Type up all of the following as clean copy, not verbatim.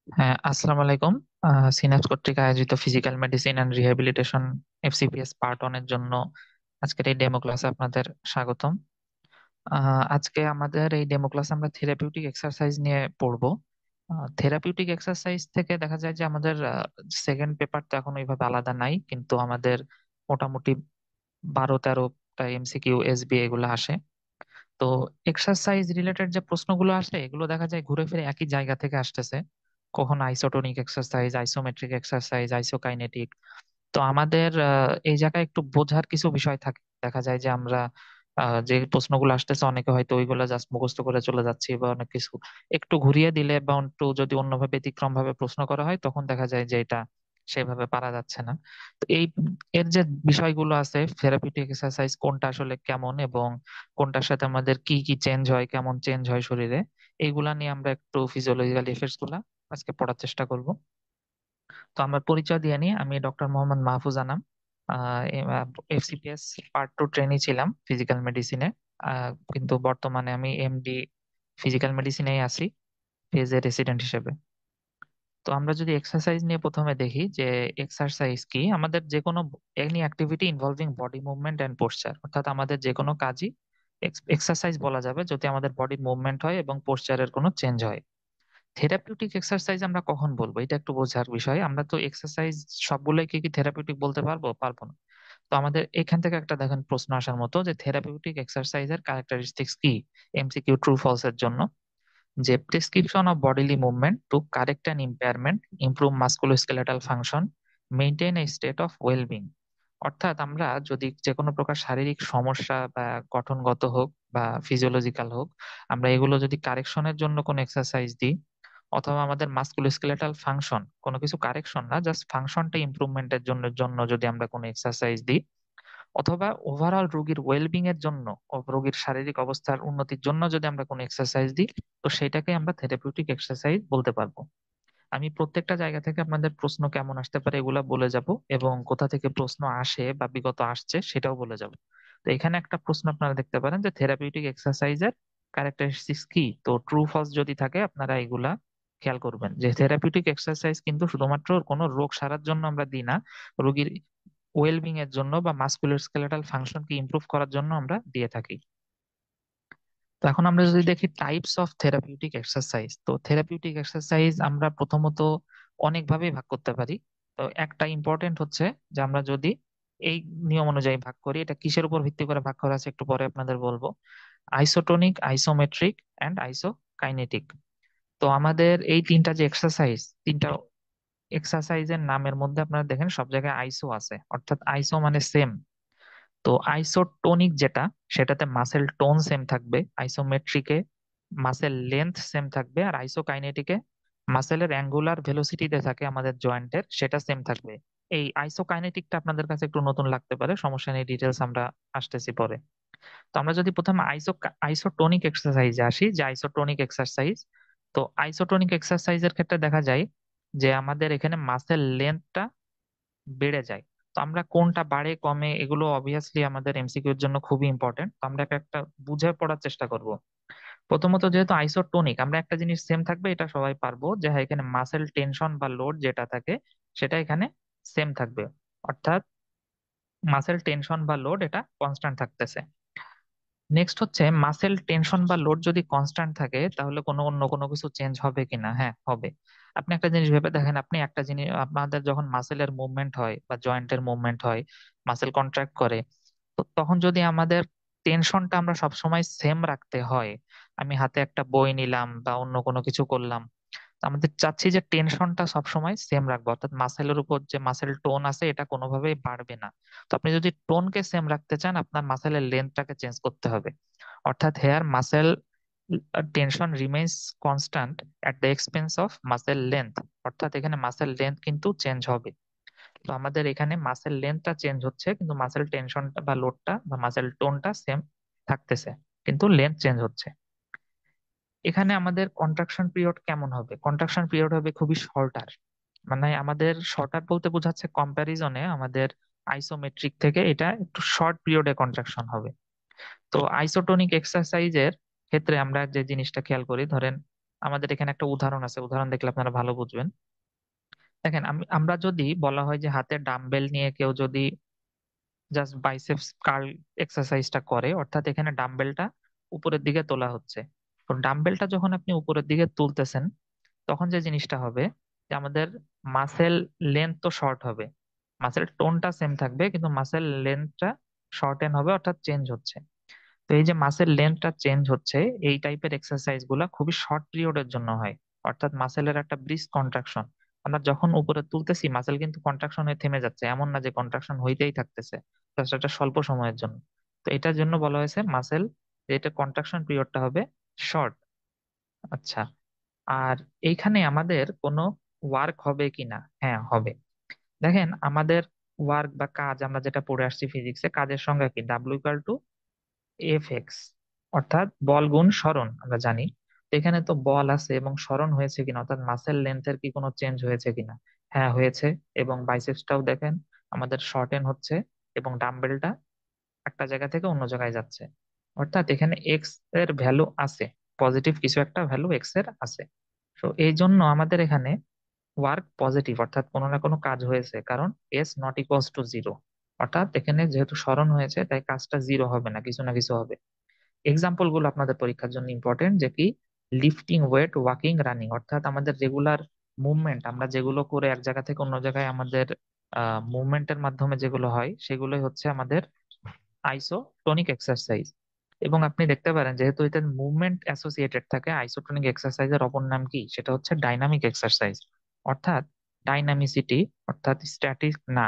হ্যাঁ, আসসালামু আলাইকুম। সিনাপস কর্তৃক আয়োজিত physical medicine and rehabilitation FCPS part 1 এর জন্য আজকের এই ডেমো ক্লাসে আপনাদের স্বাগতম। আজকে আমাদের এই ডেমো ক্লাসে আমরা থেরাপিউটিক এক্সারসাইজ নিয়ে পড়বো। থেরাপিউটিক এক্সারসাইজ থেকে দেখা যায় যে আমাদের সেকেন্ড পেপার তো এখন ওইভাবে আলাদা নাই, কিন্তু আমাদের মোটামুটি 12-13টা এমসিকিউ এসবি এগুলো আসে। তো এক্সারসাইজ রিলেটেড যে প্রশ্নগুলো আসে এগুলো দেখা যায় ঘুরে ফিরে একই জায়গা থেকে আসতেছে। কখনো আইসোটোনিক এক্সারসাইজ, আইসোমেট্রিক এক্সারসাইজ, আইসোকাইনেটিক। তো আমাদের এই জায়গায় একটু বোঝার কিছু বিষয় থাকে। দেখা যায় যে আমরা যে প্রশ্নগুলো আসতেছে অনেকে হয়তো ওইগুলো জাস্ট মুখস্থ করে চলে যাচ্ছি, বা অনেক কিছু একটু ঘুরিয়ে দিলে বা একটু যদি অন্যভাবে ব্যতিক্রম ভাবে প্রশ্ন করা হয় তখন দেখা যায় যে এটা সেভাবে পারা যাচ্ছে না। তো এর যে বিষয়গুলো আছে, থেরাপিউটিক এক্সারসাইজ কোনটা আসলে কেমন এবং কোনটার সাথে আমাদের কি কি চেঞ্জ হয়, কেমন চেঞ্জ হয় শরীরে, এইগুলা নিয়ে আমরা একটু ফিজিওলজিক্যাল ইফেক্টস গুলা আজকে পড়ার চেষ্টা করব। তো আমার পরিচয় দিয়ে নিই, আমি doctor Mohammad Mahfuz Anam. FCPS part 2 trainee ছিলাম ফিজিক্যাল মেডিসিনে। কিন্তু বর্তমানে আমি এমডি ফিজিক্যাল মেডিসিনেই আছি, ফেজে রেসিডেন্ট হিসেবে। তো আমরা যদি এক্সারসাইজ নিয়ে প্রথমে দেখি যে এক্সারসাইজ কি, আমাদের যে কোনো any activity involving body movement and posture, অর্থাৎ আমাদের যে কোনো কাজই এক্সারসাইজ বলা যাবে যদি আমাদের বডি মুভমেন্ট হয় এবং পোশ্চারের কোনো চেঞ্জ হয়। থেরাপিউটিক এক্সারসাইজ আমরা কখন বলবো, এটা একটু বোঝার বিষয়। আমরা তো এক্সারসাইজ সবগুলোই কি কি থেরাপিউটিক বলতে পারবো? পারবো না। তো আমাদের এখান থেকে একটা দেখেন প্রশ্ন আসার মতো যে থেরাপিউটিক এক্সারসাইজের ক্যারেক্টারিস্টিক্স কি, এমসিকিউ ট্রু ফলস এর জন্য। যে prescription of bodily movement to correct an impairment, improve musculoskeletal function, maintain a state of wellbeing. অর্থাৎ আমরা যদি যে কোনো প্রকার শারীরিক সমস্যা বা গঠনগত হোক বা ফিজিওলজিক্যাল হোক, আমরা এগুলো যদি কারেকশনের জন্য কোনো এক্সারসাইজ দিই, অথবা আমাদের মাস্কুলোস্কেলেটাল ফাংশন, কোনো কিছু কারেকশন না, জাস্ট ফাংশনটা ইমপ্রুভমেন্টের জন্য জন্য যদি আমরা কোনো এক্সারসাইজ দিই, অথবা ওভারঅল রোগীর ওয়েলবিং এর জন্য ও রোগীর শারীরিক অবস্থার উন্নতির জন্য যদি আমরা কোনো এক্সারসাইজ দিই, তো সেটাকে আমরা থেরাপিউটিক এক্সারসাইজ বলতে পারবো। আমি প্রত্যেকটা জায়গা থেকে আপনাদের প্রশ্ন কেমন আসতে পারে এগুলা বলে যাব, এবং কোথা থেকে প্রশ্ন আসে বা বিগত আসছে সেটাও বলে যাব। তো এখানে একটা প্রশ্ন আপনারা দেখতে পারেন যে থেরাপিউটিক এক্সারসাইজের ক্যারেক্টারিস্টিক্স কি। তো ট্রু ফলস যদি থাকে আপনারা এগুলা খেয়াল করবেন যে থেরাপিউটিক এক্সারসাইজ কিন্তু শুধুমাত্র কোনো রোগ সারার জন্য আমরা দিই না, রোগীর ওয়েলবিং এর জন্য বা মাসকুলার স্কেলেটাল ফাংশনকে ইমপ্রুভ করার জন্য আমরা দিয়ে থাকি। তো এখন আমরা যদি দেখি টাইপস অফ থেরাপিউটিক এক্সারসাইজ, তো থেরাপিউটিক এক্সারসাইজ আমরা প্রথমত অনেকভাবে ভাগ করতে পারি। তো একটা ইম্পর্টেন্ট হচ্ছে যে আমরা যদি এই নিয়ম অনুযায়ী ভাগ করি, এটা কিসের উপর ভিত্তি করে ভাগ করা আছে একটু পরে আপনাদের বলবো। Isotonic, isometric and isokinetic. তো আমাদের এই তিনটা যে এক্সারসাইজ, তিনটা এক্সারসাইজের নামের মধ্যে আপনারা দেখেন সব জায়গায় আইসো আছে, অর্থাৎ আইসো মানে সেম। তো আইসোটোনিক যেটা, সেটাতে মাসেল টোন সেম থাকবে, আইসোমেট্রিকে মাসেল লেন্থ সেম থাকবে, আর আইসোকাইনেটিকে মাসেলের অ্যাঙ্গুলার ভেলোসিটিতে থাকে আমাদের জয়েন্টের, সেটা সেম থাকবে। এই আইসোকাইনেটিকটা আপনাদের কাছে একটু নতুন লাগতে পারে, সমস্যা নেই, ডিটেলস আমরা আসতেছি পরে। তো আমরা যদি প্রথমে আইসোটোনিক এক্সারসাইজে আসি, যে আইসোটোনিক এক্সারসাইজ, তো আইসোটোনিক এক্সারসাইজের ক্ষেত্রে দেখা যায় যে আমাদের এখানে মাসেল লেন্থটা বেড়ে যায়। তো আমরা কোনটা বাড়ে কমে এগুলো অবভিয়াসলি আমাদের এমসিকিউ এর জন্য খুবই ইম্পর্টেন্ট, তো আমরা একটা একটা বুঝে পড়ার চেষ্টা করব। প্রথমত যেহেতু আইসোটোনিক, আমরা একটা জিনিস সেম থাকবে এটা সবাই পারবো যে হ্যাঁ, এখানে মাসেল টেনশন বা লোড যেটা থাকে সেটা এখানে সেম থাকবে, অর্থাৎ মাসেল টেনশন বা লোড এটা কনস্ট্যান্ট থাকতেছে। নেক্সট হচ্ছে মাসেল টেনশন বা লোড যদি কনস্ট্যান্ট থাকে তাহলে কোনো অন্য কোনো কিছু চেঞ্জ হবে কিনা, হ্যাঁ হবে। আপনি একটা জিনিস ভেবে দেখেন, আপনি একটা জিনিস, আপনাদের যখন মাসেলের মুভমেন্ট হয় বা জয়েন্টের মুভমেন্ট হয়, মাসেল কন্ট্রাক্ট করে, তো তখন যদি আমাদের টেনশনটা আমরা সবসময় সেম রাখতে হয়, আমি হাতে একটা বই নিলাম বা অন্য কোনো কিছু করলাম, তো আমাদের চাচ্ছি যে টেনশনটা সবসময় সেম রাখবো, অর্থাৎ মাসেলের উপর যে মাসেল টোন আছে এটা কোনোভাবেই বাড়বে না। তো আপনি যদি টোনকে সেম রাখতে চান আপনার মাসেলের লেন্থটাকে চেঞ্জ করতে হবে, অর্থাৎ here muscle tension remains constant at the expense of muscle length, অর্থাৎ এখানে মাসেল লেন্থ কিন্তু চেঞ্জ হবে। তো আমাদের এখানে মাসেল লেন্থটা চেঞ্জ হচ্ছে কিন্তু মাসেল টেনশনটা বা লোডটা বা মাসেল টোনটা সেম থাকতেছে, কিন্তু লেন্থ চেঞ্জ হচ্ছে। এখানে আমাদের কন্ট্রাকশন পিরিয়ড কেমন হবে? কন্ট্রাকশন পিরিয়ড হবে খুবই শর্টার। মানে আমাদের শর্টার বলতে বোঝাচ্ছে কম্প্যারিজনে আমাদের আইসোমেট্রিক থেকে এটা একটু শর্ট পিরিয়ডে কন্ট্রাকশন হবে। তো আইসোটোনিক এক্সারসাইজের ক্ষেত্রে আমরা যে জিনিসটা খেয়াল করি, ধরেন আমাদের এখানে একটা উদাহরণ আছে, উদাহরণ দেখলে আপনারা ভালো বুঝবেন। দেখেন আমরা যদি বলা হয় যে হাতে ডাম্বেল নিয়ে কেউ যদি জাস্ট বাইসেপস কার্ল এক্সারসাইজটা করে, অর্থাৎ এখানে ডাম্বেলটা উপরের দিকে তোলা হচ্ছে। তো ডাম্বেলটা যখন আপনি উপরের দিকে তুলতেছেন, তখন যে জিনিসটা হবে যে আমাদের মাসেল লেন্থ তো শর্ট হবে, মাসেল টোনটা সেম থাকবে কিন্তু মাসেল লেন্থটা শর্টেন হবে, অর্থাৎ চেঞ্জ হচ্ছে। তো এই যে মাসেল লেন্থটা চেঞ্জ হচ্ছে, এই টাইপের এক্সারসাইজ গুলা খুবই শর্ট পিরিয়ডের জন্য হয়। অর্থাৎ মাসেলের একটা ব্রিস্ক কন্ট্রাকশন, আমরা যখন উপরে তুলতেছি মাসেল কিন্তু কন্ট্রাকশন হয়ে থেমে যাচ্ছে, এমন না যে কন্ট্রাকশন হইতেই থাকতেছে, জাস্ট একটা স্বল্প সময়ের জন্য। তো এটার জন্য বলা হয়েছে মাসেল, এটা কন্ট্রাকশন পিরিয়ডটা হবে শর্ট। আচ্ছা, আর এইখানে আমাদের কোনো ওয়ার্ক হবে কিনা? হ্যাঁ, হবে। দেখেন আমাদের ওয়ার্ক বা কাজ, আমরা যেটা পড়ে আসছি ফিজিক্সে, কাজের সংজ্ঞা কি? F(x), অর্থাৎ বল গুণ সরণ, আমরা জানি। তো এখানে তো বল আছে এবং সরণ হয়েছে কিনা, অর্থাৎ মাসেল লেন্থের কি কোনো চেঞ্জ হয়েছে কিনা? হ্যাঁ, হয়েছে। এবং বাইসেপসটাও দেখেন আমাদের শর্টেন হচ্ছে, এবং ডাম্বেলটা একটা জায়গা থেকে অন্য জায়গায় যাচ্ছে। অর্থাৎ এখানে এক্স এর ভ্যালু আছে, পজিটিভ কিছু একটা ভ্যালু এক্স এর আছে। তো এই জন্য আমাদের এখানে ওয়ার্ক পজিটিভ, অর্থাৎ কোনো না কোনো কাজ হয়েছে, কারণ S not equals to zero. অর্থাৎ এখানে যেহেতু সরণ হয়েছে তাই কাজটা জিরো হবে না, কিছু না কিছু হবে। এক্সাম্পল গুলো আপনাদের পরীক্ষার জন্য ইম্পর্টেন্ট, যে কি? লিফটিং ওয়েট, ওয়াকিং, রানিং, অর্থাৎ আমাদের রেগুলার মুভমেন্ট, আমরা যেগুলো করে এক জায়গা থেকে অন্য জায়গায় আমাদের মুভমেন্টের মাধ্যমে যেগুলো হয়, সেগুলোই হচ্ছে আমাদের আইসোটোনিক এক্সারসাইজ। এবং আপনি দেখতে পারেন যেহেতু এতে মুভমেন্ট অ্যাসোসিয়েটেড থাকে, আইসোটোনিক এক্সারসাইজের অপর নাম কি? সেটা হচ্ছে ডাইনামিক এক্সারসাইজ। অর্থাৎ ডাইনামিসিটি, অর্থাৎ স্ট্যাটিক না,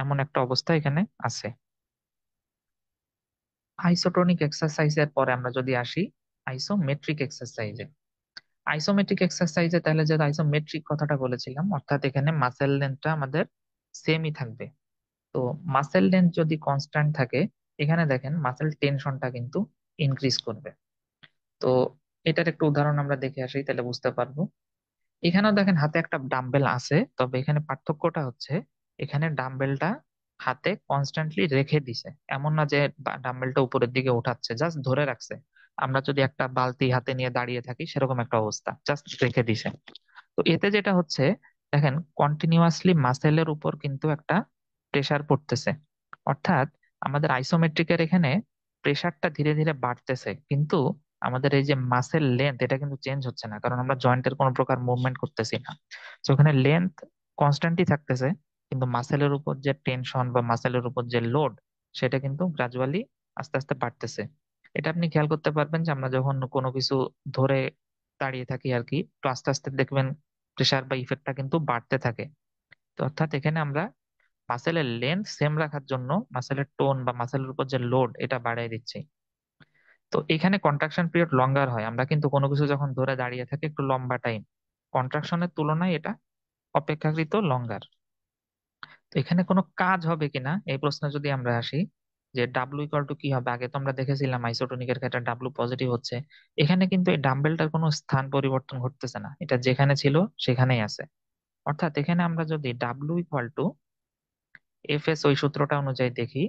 এমন একটা অবস্থা এখানে আছে। আইসোটোনিক এক্সারসাইজের পরে আমরা যদি আসি আইসোমেট্রিক এক্সারসাইজে। আইসোমেট্রিক এক্সারসাইজে তাহলে যে আইসোমেট্রিক কথাটা বলেছিলাম, অর্থাৎ এখানে মাসেল লেন্থটা আমাদের সেমই থাকবে। তো মাসেল লেন্থ যদি কনস্ট্যান্ট থাকে, এখানে দেখেন মাসেল টেনশনটা কিন্তু ইনক্রিজ করবে। তো এটার একটা উদাহরণ আমরা দেখে আসি, তাহলে বুঝতে পারবো। এখানেও দেখেন হাতে একটা ডাম্বেল আছে, তবে এখানে পার্থক্যটা হচ্ছে এখানে ডাম্বেলটা হাতে কনস্ট্যান্টলি রেখে দিছে, এমন না যে ডাম্বেলটা উপরের দিকে উঠাচ্ছে, জাস্ট ধরে রাখছে। আমরা যদি একটা বালতি হাতে নিয়ে দাঁড়িয়ে থাকি সেরকম একটা অবস্থা, জাস্ট রেখে দিছে। তো এতে যেটা হচ্ছে, দেখেন কন্টিনিউয়াসলি মাসেলের উপর কিন্তু একটা প্রেসার পড়তেছে। অর্থাৎ আমাদের আইসোমেট্রিকের এখানে প্রেসারটা ধীরে ধীরে বাড়তেছে, কিন্তু আমাদের এই যে মাসেল লেন্থ, এটা কিন্তু চেঞ্জ হচ্ছে না, কারণ আমরা জয়েন্টের কোনো প্রকার মুভমেন্ট করতেছি না। তো ওখানে লেন্থ কনস্ট্যান্টই থাকতেছে, কিন্তু মাসেলের উপর যে টেনশন বা মাসেলের উপর যে লোড, সেটা কিন্তু গ্রাজুয়ালি আস্তে আস্তে বাড়তেছে। এটা আপনি খেয়াল করতে পারবেন যে আমরা যখন কোনো কিছু ধরে দাঁড়িয়ে থাকি আর কি, তো আস্তে আস্তে দেখবেন প্রেসার বা ইফেক্টটা কিন্তু বাড়তে থাকে। তো অর্থাৎ এখানে আমরা মাসেলের লেন্থ সেম রাখার জন্য মাসেলের টোন বা মাসেলের উপর যে লোড, এটা বাড়াই দিচ্ছি। তো এখানে কন্ট্রাকশন পিরিয়ড লঙ্গার হয়, আমরা কিন্তু কোনো কিছু যখন ধরে দাঁড়িয়ে থাকি একটু লম্বা টাইম, কন্ট্রাকশনের তুলনায় এটা অপেক্ষাকৃত লঙ্গার। তো এখানে কোনো কাজ হবে কিনা এই প্রশ্নে যদি আমরা আসি, যে ডাব্লু ইকুয়াল টু কি হবে? আগে তো আমরা দেখেছিলাম আইসোটোনিকের ক্ষেত্রে ডাব্লু পজিটিভ হচ্ছে। এখানে কিন্তু এই ডাম্বেলটার কোনো স্থান পরিবর্তন ঘটতেছে না, এটা যেখানে ছিল সেখানেই আছে। অর্থাৎ এখানে আমরা যদি W equal to F S, ওই সূত্রটা অনুযায়ী দেখি,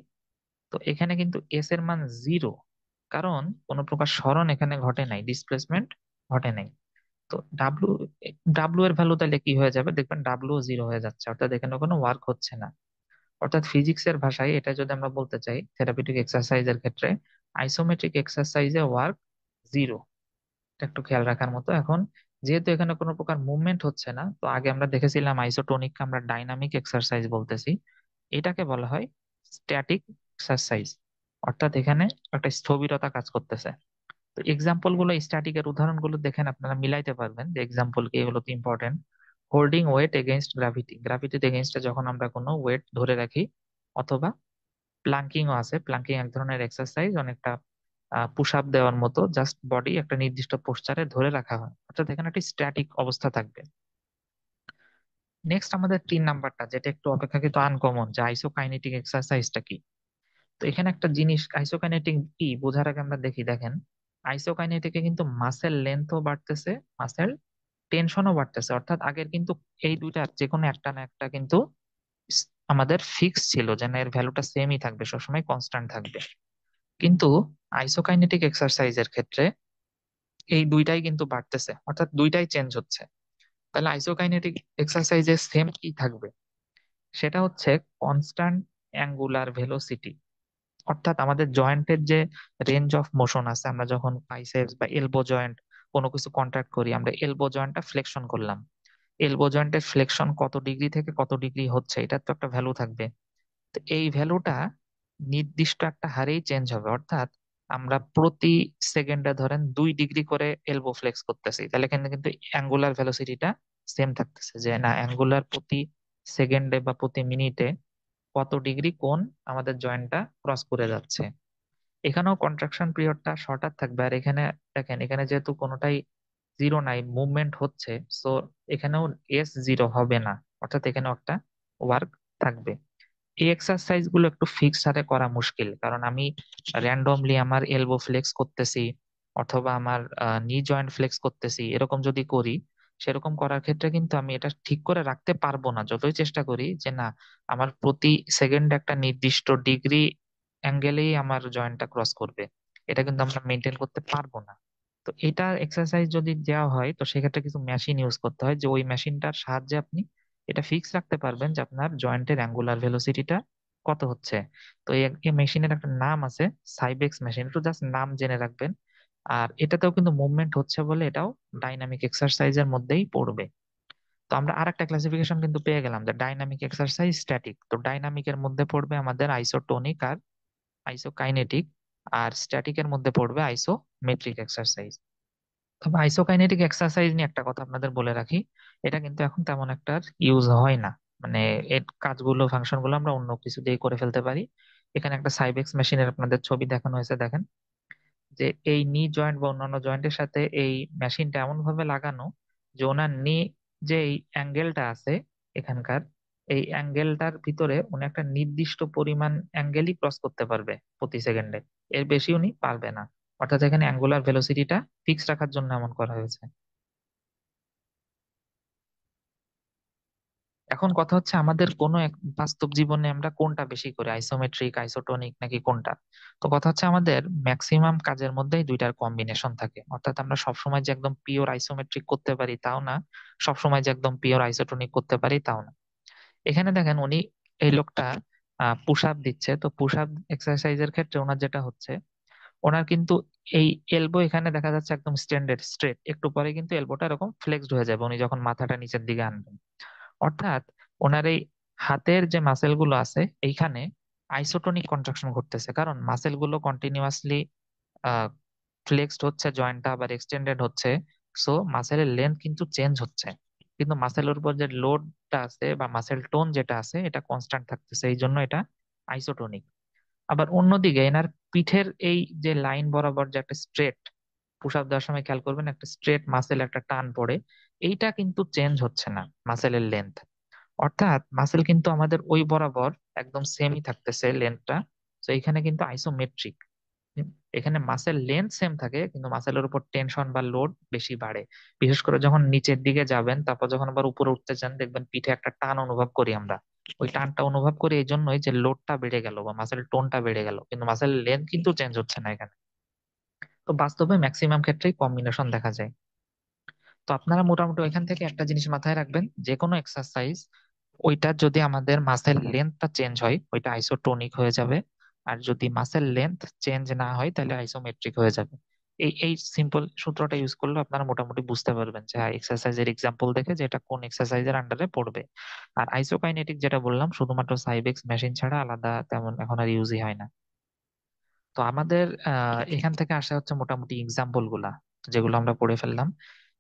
তো এখানে কিন্তু এস এর মান জিরো, কারণ কোনো প্রকার সরণ এখানে ঘটে নাই, ডিসপ্লেসমেন্ট ঘটে নাই। তো ডাব্লু ডাব্লু এর ভ্যালু তাহলে কি হয়ে যাবে? দেখবেন ডাব্লু জিরো হয়ে যাচ্ছে, অর্থাৎ এখানে কোনো ওয়ার্ক হচ্ছে না। অর্থাৎ ফিজিক্সের ভাষায় এটা যদি আমরা বলতে চাই, থেরাপিউটিক এক্সারসাইজের ক্ষেত্রে আইসোমেট্রিক এক্সারসাইজে ওয়ার্ক জিরো। এটা একটু খেয়াল রাখার মতো। এখন যেহেতু এখানে কোনো প্রকার মুভমেন্ট হচ্ছে না, তো আগে আমরা দেখেছিলাম আইসোটোনিককে আমরা ডাইনামিক এক্সারসাইজ বলতেছি, এটাকে বলা হয় স্ট্যাটিক এক্সারসাইজ। অর্থাৎ এখানে একটা স্থবিরতা কাজ করতেছে। তো এক্সাম্পল গুলো, স্ট্যাটিক এর উদাহরণ গুলো দেখেন আপনারা মিলাইতে পারবেন যে এক্সাম্পল কি, এগুলো তো important. Holding weight against gravity, গ্রাভিটির এগেইনস্টে যখন আমরা কোনো ওয়েট ধরে রাখি, অথবা প্লাঙ্কিং ও আছে, প্লাঙ্কিং এক ধরনের এক্সারসাইজ, অনেকটা পুশ আপ দেওয়ার মতো, জাস্ট বডি একটা নির্দিষ্ট পোস্টারে ধরে রাখা হয়, অর্থাৎ এখানে একটি স্ট্যাটিক অবস্থা থাকবে। নেক্সট আমাদের 3 নাম্বারটা, যেটা একটু অপেক্ষাকৃত আনকমন, যে আইসোকাইনেটিক এক্সারসাইজটা কি। তো এখানে একটা জিনিস, আইসোকাইনেটিক কি বোঝার আগে আমরা দেখি, দেখেন আইসোকাইনেটিকে কিন্তু মাসেল লেন্থও বাড়তেছে, মাসেল টেনশনও বাড়তেছে। অর্থাৎ আগের কিন্তু এই দুইটার যে কোনো একটা না একটা কিন্তু আমাদের ফিক্স ছিল, যে না এর ভ্যালুটা সেমই থাকবে, সবসময় কনস্ট্যান্ট থাকবে। কিন্তু আইসোকাইনেটিক এক্সারসাইজের ক্ষেত্রে এই দুইটাই কিন্তু বাড়তেছে, অর্থাৎ দুইটাই চেঞ্জ হচ্ছে। তাহলে আইসোকাইনেটিক এক্সারসাইজে সেম কি থাকবে? সেটা হচ্ছে কনস্ট্যান্ট অ্যাঙ্গুলার ভেলোসিটি। অর্থাৎ আমাদের জয়েন্টের যে রেঞ্জ অফ মোশন আছে, আমরা যখন বাইসেপস বা এলবো জয়েন্ট কোনো কিছু কন্ট্রাক্ট করি, আমরা এলবো জয়েন্টটা ফ্লেকশন করলাম, এলবো জয়েন্টের ফ্লেকশন কত ডিগ্রি থেকে কত ডিগ্রি হচ্ছে, এটার তো একটা ভ্যালু থাকবে। তো এই ভ্যালুটা নির্দিষ্ট একটা হারেই চেঞ্জ হবে। অর্থাৎ আমরা প্রতি সেকেন্ডে ধরেন 2 ডিগ্রি করে এলবো ফ্লেক্স করতেছি, তাহলে এখানে কিন্তু অ্যাঙ্গুলার ভেলোসিটিটা সেম থাকতেছে, যে না অ্যাঙ্গুলার প্রতি সেকেন্ডে বা প্রতি মিনিটে কত ডিগ্রি কোণ আমাদের জয়েন্টটা ক্রস করে যাচ্ছে। এখানেও কন্ট্রাকশন পিরিয়ডটা শর্টার থাকবে। আর এখানে দেখেন, এখানে যেহেতু কোনোটাই জিরো নাই, মুভমেন্ট হচ্ছে, সো এখানেও এস জিরো হবে না, অর্থাৎ এখানেও একটা ওয়ার্ক থাকবে। এই এক্সারসাইজ গুলো একটু ফিক্স হারে করা মুশকিল, কারণ আমি র্যান্ডমলি আমার এলবো ফ্লেক্স করতেছি অথবা আমার নি জয়েন্ট ফ্লেক্স করতেছি, এরকম যদি করি, সেরকম করার ক্ষেত্রে কিন্তু আমি এটা ঠিক করে রাখতে পারবো না, যতই চেষ্টা করি যে না আমার প্রতি সেকেন্ডে একটা নির্দিষ্ট ডিগ্রি অ্যাঙ্গেলেই আমার জয়েন্টটা ক্রস করবে, এটা কিন্তু আমরা মেনটেন করতে পারবো না। তো এটা এক্সারসাইজ যদি দেওয়া হয়, তো সেক্ষেত্রে কিছু মেশিন ইউজ করতে হয়, যে ওই মেশিনটার সাহায্যে আপনি এটা ফিক্স রাখতে পারবেন যে আপনার জয়েন্টের অ্যাঙ্গুলার ভেলোসিটিটা কত হচ্ছে। তো এই মেশিনের একটা নাম আছে, সাইবেক্স মেশিন, একটু জাস্ট নাম জেনে রাখবেন। আর এটাতেও কিন্তু মুভমেন্ট হচ্ছে বলে এটাও ডাইনামিক এক্সারসাইজের মধ্যেই পড়বে। তো আমরা আর একটা ক্লাসিফিকেশন কিন্তু পেয়ে গেলাম, যে ডাইনামিক এক্সারসাইজ, স্ট্যাটিক। তো ডাইনামিকের মধ্যে পড়বে আমাদের আইসোটোনিক আর আইসোকাইনেটিক, আর স্ট্যাটিকের মধ্যে পড়বে আইসোমেট্রিক এক্সারসাইজ। তবে আইসোকাইনেটিক এক্সারসাইজ নিয়ে একটা কথা আপনাদের বলে রাখি, এটা কিন্তু এখন তেমন একটা ইউজ হয় না। মানে এর কাজগুলো, ফাংশন গুলো আমরা অন্য কিছু দিয়ে করে ফেলতে পারি। এখানে একটা সাইবেক্স মেশিনের আপনাদের ছবি দেখানো হয়েছে, দেখেন যে এই নি জয়েন্ট বা অন্যান্য জয়েন্টের সাথে এই মেশিনটা এমন ভাবে লাগানো যে ওনার নি, যে এই অ্যাঙ্গেলটা আছে এখানকার, এই অ্যাঙ্গেলটার ভিতরে উনি একটা নির্দিষ্ট পরিমাণ অ্যাঙ্গেলই ক্রস করতে পারবে প্রতি সেকেন্ডে, এর বেশি উনি পারবে না। অর্থাৎ এখানে অ্যাঙ্গুলার ভেলোসিটিটা ফিক্স রাখার জন্য এমন করা হয়েছে। এখন কথা হচ্ছে আমাদের কোনো এক বাস্তব জীবনে আমরা কোনটা বেশি করি, আইসোমেট্রিক, আইসোটোনিক, নাকি কোনটা? তো কথা হচ্ছে আমাদের ম্যাক্সিমাম কাজের মধ্যেই দুইটার কম্বিনেশন থাকে। অর্থাৎ আমরা সবসময় যে একদম পিওর আইসোমেট্রিক করতে পারি তাও না, সবসময় যে একদম পিওর আইসোটোনিক করতে পারি তাও না। এখানে দেখেন উনি, এই লোকটা পুশ আপ দিচ্ছে, তো পুশ আপ এক্সারসাইজের ক্ষেত্রে ওনার যেটা হচ্ছে, ওনার কিন্তু এই এলবো এখানে দেখা যাচ্ছে একদম স্ট্যান্ডার্ড স্ট্রেট, একটু পরে কিন্তু এলবোটা এরকম ফ্লেক্সড হয়ে যাবে উনি যখন মাথাটা নিচের দিকে আনবেন। অর্থাৎ ওনার এই হাতের যে মাসেল গুলো আছে এইখানে আইসোটোনিক কন্ট্রাকশন ঘটতেছে, কারণ মাসেল গুলো কন্টিনিউয়াসলি ফ্লেক্সড হচ্ছে, জয়েন্টটা আবার এক্সটেন্ডেড হচ্ছে। সো মাসেলের লেন্থ কিন্তু চেঞ্জ হচ্ছে, কিন্তু মাসেলের উপর যে লোডটা আছে বা মাসেল টোন যেটা আছে এটা কনস্ট্যান্ট থাকতেছে, এই জন্য এটা আইসোটোনিক। আবার অন্যদিকে এনার পিঠের এই যে লাইন বরাবর যে একটা স্ট্রেট, পুশ আপ দেওয়ার সময় খেয়াল করবেন একটা স্ট্রেট মাসেল একটা টান পড়ে, এইটা কিন্তু চেঞ্জ হচ্ছে না মাসেলের লেন্থ। অর্থাৎ মাসেল কিন্তু আমাদের ওই বরাবর একদম সেমই থাকতেছে লেন্থটা। তো এখানে কিন্তু আইসোমেট্রিক, এখানে মাসেল লেন্থ সেম থাকে কিন্তু মাসেলের উপর টেনশন বা লোড বেশি বাড়ে। বিশেষ করে যখন নিচের দিকে যাবেন, তারপর যখন আবার উপরে উঠতে চান, দেখবেন পিঠে একটা টান অনুভব করি আমরা। ওই টানটা অনুভব করি এই জন্যই যে লোডটা বেড়ে গেল বা মাসেল টোনটা বেড়ে গেল, কিন্তু মাসেল লেন্থ কিন্তু চেঞ্জ হচ্ছে না এখানে। তো বাস্তবে ম্যাক্সিমাম ক্ষেত্রেই কম্বিনেশন দেখা যায়। তো আপনারা মোটামুটি ওইখান থেকে একটা জিনিস মাথায় রাখবেন, যে কোনো এক্সারসাইজ, ওইটা যদি আমাদের মাসেল লেন্থটা চেঞ্জ হয় ওইটা আইসোটোনিক হয়ে যাবে, আর যদি মাসেল লেন্থ চেঞ্জ না হয় তাহলে আইসোমেট্রিক হয়ে যাবে। এই সিম্পল সূত্রটা ইউজ করলে আপনারা মোটামুটি বুঝতে পারবেন যে এক্সারসাইজের এক্সাম্পল দেখে যে এটা কোন এক্সারসাইজের আন্ডারে পড়বে। আর আইসোকাইনেটিক যেটা বললাম, শুধুমাত্র সাইবেক্স মেশিন ছাড়া আলাদা তেমন এখন আর ইউজই হয় না। তো আমাদের এখান থেকে আসা হচ্ছে মোটামুটি এক্সাম্পল গুলা, যেগুলো আমরা পড়ে ফেললাম।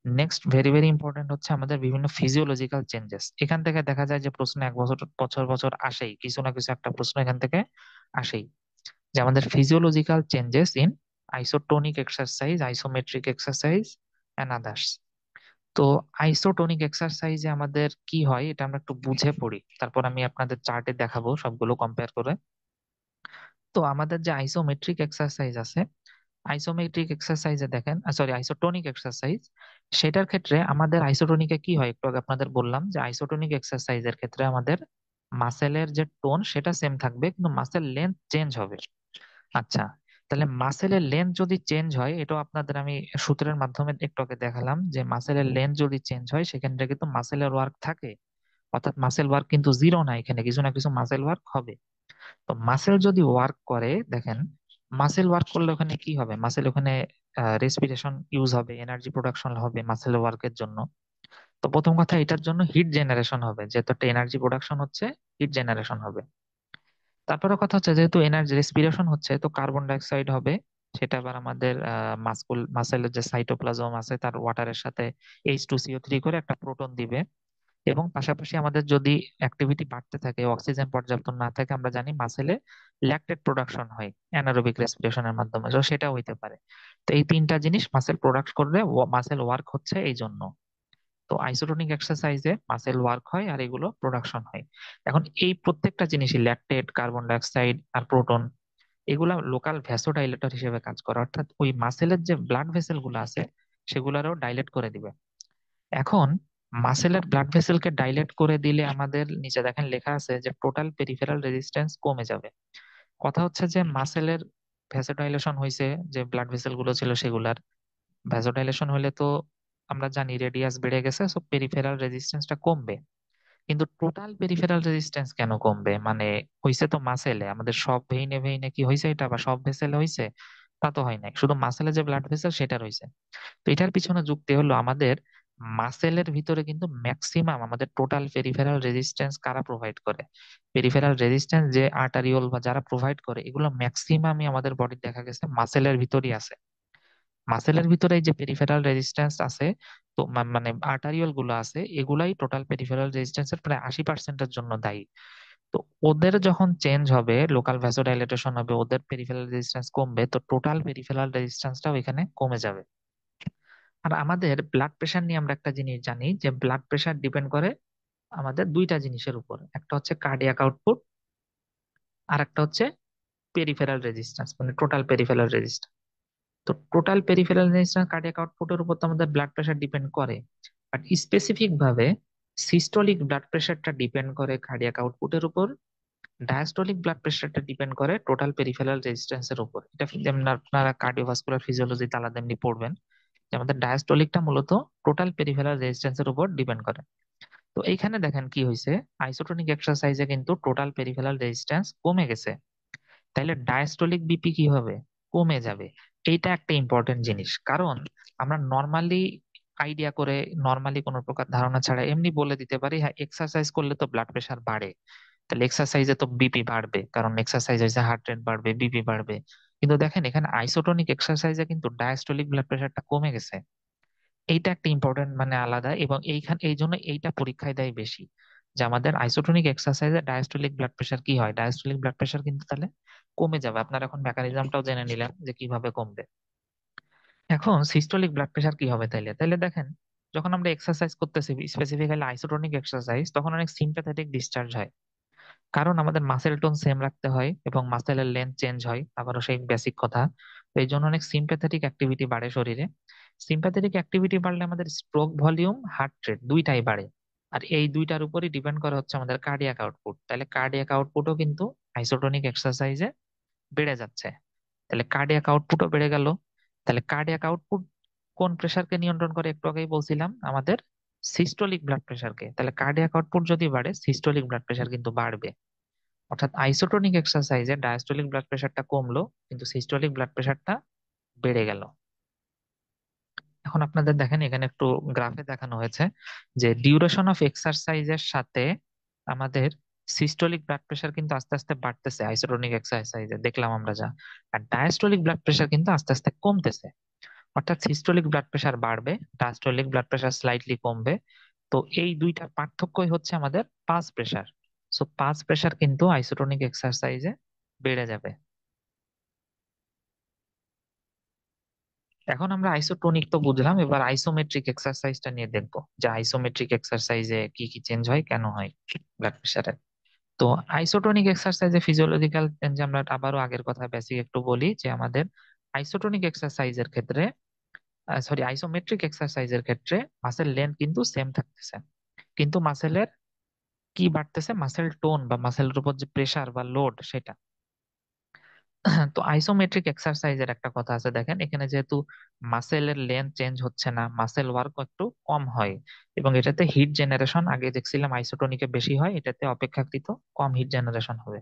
নেক্সট ভেরি ভেরি ইম্পর্টেন্ট হচ্ছে আমাদের বিভিন্ন ফিজিওলজিক্যাল চেঞ্জেস। এখান থেকে দেখা যায় যে প্রশ্ন এক বছর বছর বছর আসেই, কিছু না কিছু একটা প্রশ্ন এখান থেকে আসেই, যে আমাদের physiological changes in isotonic exercise, isometric exercise and others. তো আইসোটোনিক এক্সারসাইজে আমাদের কি হয় এটা আমরা একটু বুঝে পড়ি, তারপর আমি আপনাদের চার্টে দেখাবো সবগুলো কম্পেয়ার করে। তো আমাদের যে আইসোমেট্রিক এক্সারসাইজ আছে, আইসোমেট্রিক এক্সারসাইজে দেখেন, সরি আইসোটোনিক এক্সারসাইজ, সেটার ক্ষেত্রে আমাদের আইসোটোনিকে কি হয় একটু আগে আপনাদের বললাম, যে আইসোটোনিক এক্সারসাইজের ক্ষেত্রে আমাদের মাসেলের যে টোন সেটা সেম থাকবে কিন্তু মাসেল লেন্থ চেঞ্জ হবে। আচ্ছা, তাহলে মাসেলের লেন্থ যদি চেঞ্জ হয়, এটাও আপনাদের আমি সূত্রের মাধ্যমে একটু আগে দেখালাম, যে মাসেলের লেন্থ যদি চেঞ্জ হয় সেখানে কিন্তু মাসেলের ওয়ার্ক থাকে। অর্থাৎ মাসেল ওয়ার্ক কিন্তু জিরো না, এখানে কিছু না কিছু মাসেল ওয়ার্ক হবে। তো মাসেল যদি ওয়ার্ক করে, দেখেন মাসেল ওয়ার্ক করলে ওখানে কি হবে, মাসেল ওখানে রেসপিরেশন ইউজ হবে, এনার্জি প্রোডাকশন হবে মাসেল ওয়ার্কের জন্য। তো প্রথম কথা, এটার জন্য হিট জেনারেশন হবে, যেহেতু একটা এনার্জি প্রোডাকশন হচ্ছে, হিট জেনারেশন হবে। তারপরে কথা হচ্ছে, যেহেতু এনার্জি রেসপিরেশন হচ্ছে, তো কার্বন ডাই অক্সাইড হবে। সেটা আবার আমাদের মাসেলের যে সাইটোপ্লাজম আছে তার ওয়াটারের সাথে H2CO3 করে একটা প্রোটন দিবে। এবং পাশাপাশি আমাদের যদি অ্যাক্টিভিটি বাড়তে থাকে, অক্সিজেন পর্যাপ্ত না থাকে, আমরা জানি মাসেলে ল্যাকটেট প্রোডাকশন হয় অ্যানারোবিক রেসপিরেশনের মাধ্যমে, তো সেটা হইতে পারে। তো এই তিনটা জিনিস মাসেল প্রোডাক্ট করলে মাসেল ওয়ার্ক হচ্ছে এই জন্য। তো আইসোটোনিক এক্সারসাইজে মাসেল ওয়ার্ক হয় আর এগুলো প্রোডাকশন হয়। এখন এই প্রত্যেকটা জিনিসই, ল্যাকটেট, কার্বন ডাই অক্সাইড আর প্রোটন, এগুলা লোকাল ভ্যাসোডাইলেটর হিসেবে কাজ করে, অর্থাৎ ওই মাসেলের যে ব্লাড ভেসেল গুলো আছে সেগুলারও ডাইলেট করে দিবে। এখন মাসেলের ব্লাড ভেসেলকে ডাইলেট করে দিলে আমাদের নিচে দেখেন লেখা আছে যে টোটাল পেরিফেরাল রেজিস্ট্যান্স কমে যাবে। কথা হচ্ছে যে মাসেলের ভ্যাসোডাইলেশন হয়েছে, যে ব্লাড ভেসেল গুলো ছিল সেগুলার ভ্যাসোডাইলেশন হলে তো আমরা জানি রেডিয়াস বেড়ে গেছে, সো পেরিফেরাল রেজিস্ট্যান্সটা কমবে। কিন্তু টোটাল পেরিফেরাল রেজিস্ট্যান্স কেন কমবে, মানে হইছে তো মাসেলে, আমাদের সব ভেইনে ভেইনে কি হয়েছে এটা, বা সব ভেসেলে হয়েছে তা তো হয় নাই, শুধু মাসেলে যে ব্লাড ভেসেল সেটা রয়েছে। তো এটার পিছনে যুক্তি হলো, আমাদের মাসেলের ভিতরে কিন্তু ম্যাক্সিমাম আমাদের টোটাল পেরিফেরাল রেজিস্ট্যান্স কারা প্রোভাইড করে, পেরিফেরাল রেজিস্ট্যান্স যে আর্টারিওল বা যারা প্রোভাইড করে, এগুলো ম্যাক্সিমামই আমাদের বডি দেখা গেছে মাসেলের ভিতরই আছে। মাসেলের ভিতরে এই যে পেরিফেরাল রেজিস্ট্যান্স আছে, তো মানে আর্টারিওল গুলো আছে, এগুলাই টোটাল পেরিফেরাল রেজিস্ট্যান্সের প্রায় 80%-এর জন্য দায়ী। তো ওদের যখন চেঞ্জ হবে, লোকাল ভ্যাসোডাইলেটেশন হবে, ওদের পেরিফেরাল রেজিস্ট্যান্স কমবে, তো টোটাল পেরিফেরাল রেজিস্ট্যান্সটাও এখানে কমে যাবে। আর আমাদের ব্লাড প্রেশার নিয়ে আমরা একটা জিনিস জানি, যে ব্লাড প্রেশার ডিপেন্ড করে আমাদের দুইটা জিনিসের উপর, একটা হচ্ছে কার্ডিয়াক আউটপুট, আর একটা হচ্ছে পেরিফেরাল রেজিস্ট্যান্স, মানে টোটাল পেরিফেরাল রেজিস্ট্যান্স। তো টোটাল পেরিফেরাল রেজিস্ট্যান্স কার্ডিয়াক আউটপুটের উপর তো আমাদের ব্লাড প্রেশার ডিপেন্ড করে। বাট স্পেসিফিক ভাবে সিস্টোলিক ব্লাড প্রেশারটা ডিপেন্ড করে কার্ডিয়াক আউটপুটের উপর, ডায়াস্টোলিক ব্লাড প্রেশারটা ডিপেন্ড করে টোটাল পেরিফেরাল রেজিস্ট্যান্সের উপর। এটা যেমন আপনারা কার্ডিওভাস্কুলার ফিজিওলজি আলাদা এমনি পড়বেন, যে আমাদের ডায়াস্টোলিকটা মূলত টোটাল পেরিফেরাল রেজিস্ট্যান্সের উপর ডিপেন্ড করে। তো এইখানে দেখেন কি হয়েছে, আইসোটোনিক এক্সারসাইজে কিন্তু টোটাল পেরিফেরাল রেজিস্ট্যান্স কমে গেছে, তাইলে ডায়াস্টোলিক বিপি কি হবে, কমে যাবে। এইটা একটা ইম্পর্টেন্ট জিনিস, কারণ আমরা নর্মালি আইডিয়া করে, নর্মালি কোনো প্রকার ধারণা ছাড়া এমনি বলে দিতে পারি, হ্যাঁ এক্সারসাইজ করলে তো ব্লাড প্রেশার বাড়ে, তাহলে এক্সারসাইজে তো বিপি বাড়বে, কারণ এক্সারসাইজ হয়েছে হার্ট রেট বাড়বে, বিপি বাড়বে। কিন্তু দেখেন এখানে আইসোটোনিক এক্সারসাইজে কিন্তু ডায়াস্টোলিক ব্লাড প্রেশারটা কমে গেছে। এইটা একটা ইম্পর্টেন্ট মানে আলাদা, এবং এই জন্য এইটা পরীক্ষায় দেয় বেশি, যে আমাদের আইসোটোনিক এক্সারসাইজে ডায়াস্টোলিক ব্লাড প্রেশার কি হয়, ডায়াস্টোলিক ব্লাড প্রেশার কিন্তু তাহলে কমে যাবে। আপনারা এখন মেকানিজমটাও জেনে নিলেন যে কিভাবে কমবে। এখন সিস্টোলিক ব্লাড প্রেশার কি হবে, তাইলে তাইলে দেখেন, যখন আমরা এক্সারসাইজ করতেছি স্পেসিফিক্যালি আইসোটোনিক এক্সারসাইজ, তখন অনেক সিম্প্যাথেটিক ডিসচার্জ হয়, কারণ আমাদের মাসেল টোন সেম রাখতে হয় এবং মাসেলের লেন্থ চেঞ্জ হয়, আবারও সেই বেসিক কথা। তো এই জন্য অনেক সিম্প্যাথেটিক অ্যাক্টিভিটি বাড়ে শরীরে। সিম্প্যাথেটিক অ্যাক্টিভিটি বাড়লে আমাদের স্ট্রোক ভলিউম, হার্ট রেট দুইটাই বাড়ে। আর এই দুইটার উপরই ডিপেন্ড করে হচ্ছে আমাদের কার্ডিয়াক আউটপুট, তাহলে কার্ডিয়াক আউটপুটও কিন্তু আইসোটোনিক এক্সারসাইজে বেড়ে যাচ্ছে। তাহলে কার্ডিয়াক আউটপুটও বেড়ে গেল। তাহলে কার্ডিয়াক আউটপুট কোন প্রেশারকে নিয়ন্ত্রণ করে, একটু আগেই বলছিলাম, আমাদের সিস্টোলিক ব্লাড প্রেশারকে। তাহলে কার্ডিয়াক আউটপুট যদি বাড়ে, সিস্টোলিক ব্লাড প্রেশার কিন্তু বাড়বে। অর্থাৎ আইসোটোনিক এক্সারসাইজে ডায়াস্টোলিক ব্লাড প্রেশারটা কমলো, কিন্তু সিস্টোলিক ব্লাড প্রেশারটা বেড়ে গেল। এখন আপনাদের দেখেন এখানে একটু গ্রাফে দেখানো হয়েছে, যে ডিউরেশন অফ এক্সারসাইজের সাথে আমাদের সিস্টোলিক ব্লাড প্রেশার কিন্তু আস্তে আস্তে বাড়তেছে আইসোটোনিক এক্সারসাইজে, দেখলাম আমরা যা। আর ডায়াস্টোলিক ব্লাড প্রেশার কিন্তু আস্তে আস্তে কমতেছে। অর্থাৎ সিস্টোলিক ব্লাড প্রেশার বাড়বে, ডায়াস্টোলিক ব্লাড প্রেশার স্লাইটলি কমবে। তো এই দুইটার পার্থক্যই হচ্ছে আমাদের pass pressure. So pass pressure কিন্তু আইসোটোনিক এক্সারসাইজে বেড়ে যাবে। এখন আমরা আইসোটোনিক তো বুঝলাম, এবার আইসোমেট্রিক এক্সারসাইজটা নিয়ে দেখবো, যে আইসোমেট্রিক এক্সারসাইজে কি কি চেঞ্জ হয়, কেন হয় ব্লাড প্রেশারে। তো আইসোটোনিক এক্সারসাইজে ফিজিওলজিক্যাল চেঞ্জ আমরা আবারও আগের কথা বেসিক একটু বলি, যে আমাদের আইসোটোনিক এক্সারসাইজের ক্ষেত্রে, সরি আইসোমেট্রিক এক্সারসাইজের ক্ষেত্রে মাসেল লেন্থ কিন্তু সেম থাকতেছে, কিন্তু মাসেলের কি বাড়তেছে, মাসেল টোন বা মাসেলের উপর যে প্রেসার বা লোড সেটা। তো আইসোমেট্রিক এক্সারসাইজের একটা কথা আছে, দেখেন এখানে যেহেতু মাসেলের লেন্থ চেঞ্জ হচ্ছে না, মাসেল ওয়ার্ক একটু কম হয়, এবং এটাতে হিট জেনারেশন আগে দেখছিলাম আইসোটোনিকে বেশি হয়, এটাতে অপেক্ষাকৃত কম হিট জেনারেশন হবে।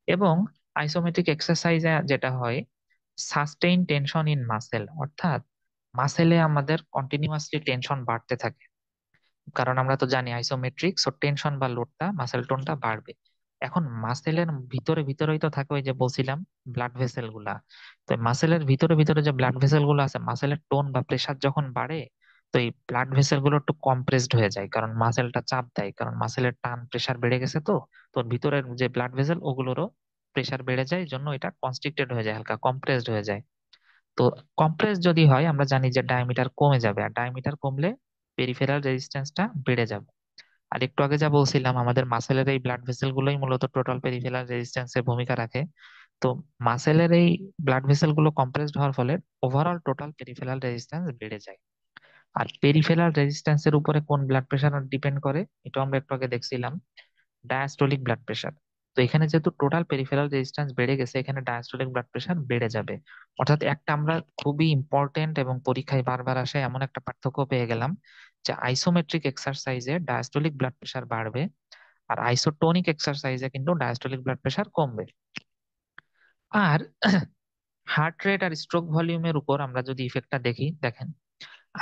এবং আইসোমেট্রিক এক্সারসাইজে যেটা হয়, সাস্টেইন টেনশন ইন মাসেল, অর্থাৎ মাসেলে আমাদের কন্টিনিউয়াসলি টেনশন বাড়তে থাকে। কারণ আমরা তো জানি আইসোমেট্রিক, সো টেনশন বা লোডটা মাসেল টোনটা বাড়বে। এখন মাসেলের ভিতরে ভিতরেই তো থাকে ওই যে বলছিলাম ব্লাড ভেসেল গুলা। তো মাসেলের ভিতরে ভিতরে যে ব্লাড ভেসেল গুলো আছে, মাসেলের টোন বা প্রেসার যখন বাড়ে, তো এই ব্লাড ভেসেল গুলো একটু কম্প্রেসড হয়ে যায়, কারণ মাসেলটা চাপ দেয়, কারণ মাসেলের টান প্রেসার বেড়ে গেছে। তো তোর ভিতরের যে ব্লাড ভেসেল ওগুলোরও প্রেসার বেড়ে যায়, এই জন্য এটা কনস্ট্রিক্টেড হয়ে যায়, হালকা কম্প্রেসড হয়ে যায়। তো কম্প্রেস যদি হয়, আমরা জানি যে ডায়ামিটার কমে যাবে, আর ডায়ামিটার কমলে পেরিফেরাল রেজিস্ট্যান্সটা বেড়ে যাবে। আর একটু আগে যা বলছিলাম, আমাদের মাসেলের এই ব্লাড ভেসেল গুলোই মূলত টোটাল পেরিফেরাল রেজিস্ট্যান্সে ভূমিকা রাখে। তো মাসেলের এই ব্লাড ভেসেল গুলো কম্প্রেসড হওয়ার ফলে ওভারঅল টোটাল পেরিফেরাল রেজিস্ট্যান্স বেড়ে যায়। আর পেরিফেরাল রেজিস্ট্যান্সের উপরে কোন ব্লাড প্রেশার ডিপেন্ড করে, এটা আমরা একটু আগে দেখছিলাম, ডায়াস্টোলিক ব্লাড প্রেশার। তো এখানে যেহেতু টোটাল পেরিফেরাল রেজিস্ট্যান্স বেড়ে গেছে, এখানে ডায়াস্টোলিক ব্লাড প্রেশার বেড়ে যাবে। অর্থাৎ একটা আমরা খুবই ইম্পর্টেন্ট এবং পরীক্ষায় বারবার আসে এমন একটা পার্থক্য পেয়ে গেলাম, যে আইসোমেট্রিক এক্সারসাইজে ডায়াস্টোলিক ব্লাড প্রেশার বাড়বে, আর আইসোটোনিক এক্সারসাইজে কিন্তু ডায়াস্টোলিক ব্লাড প্রেশার কমবে। আর হার্ট রেট আর স্ট্রোক ভলিউমের উপর আমরা যদি ইফেক্টটা দেখি, দেখেন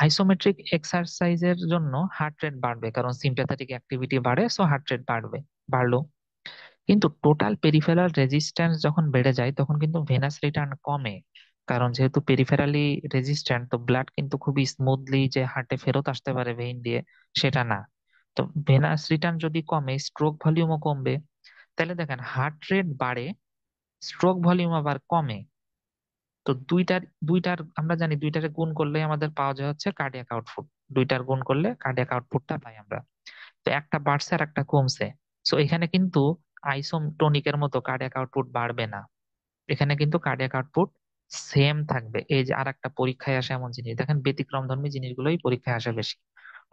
আইসোমেট্রিক এক্সারসাইজের জন্য হার্ট রেট বাড়বে, কারণ সিম্প্যাথেটিক অ্যাক্টিভিটি বাড়ে, সো হার্ট রেট বাড়বে, বাড়লো। কিন্তু টোটাল পেরিফেরাল রেজিস্ট্যান্স যখন বেড়ে যায়, তখন কিন্তু ভেনাস রিটার্ন কমে। কারণ যেহেতু পেরিফেরালি রেজিস্ট্যান্ট, তো ব্লাড কিন্তু খুবই স্মুথলি যে হার্টে ফেরত আসতে পারে ভেইন দিয়ে, সেটা না। তো ভেনাস রিটার্ন যদি কমে, স্ট্রোক ভলিউমও কমবে। তাহলে দেখেন হার্ট রেট বাড়ে, স্ট্রোক ভলিউম আবার কমে। তো দুইটার দুইটার আমরা জানি দুইটারে গুণ করলে আমাদের পাওয়া যায় হচ্ছে কার্ডিয়াক আউটপুট। দুইটার গুণ করলে কার্ডিয়াক আউটপুটটা পাই আমরা। তো একটা বাড়ছে আর একটা কমছে। সো এখানে কিন্তু আইসোটোনিকের মতো কার্ডিয়াক আউটপুট বাড়বে না, এখানে কিন্তু কার্ডিয়াক আউটপুট সেম থাকবে। এই যে আর একটা পরীক্ষায় আসে এমন জিনিস, দেখেন ব্যতিক্রমধর্মী জিনিসগুলোই পরীক্ষায় আসে বেশি।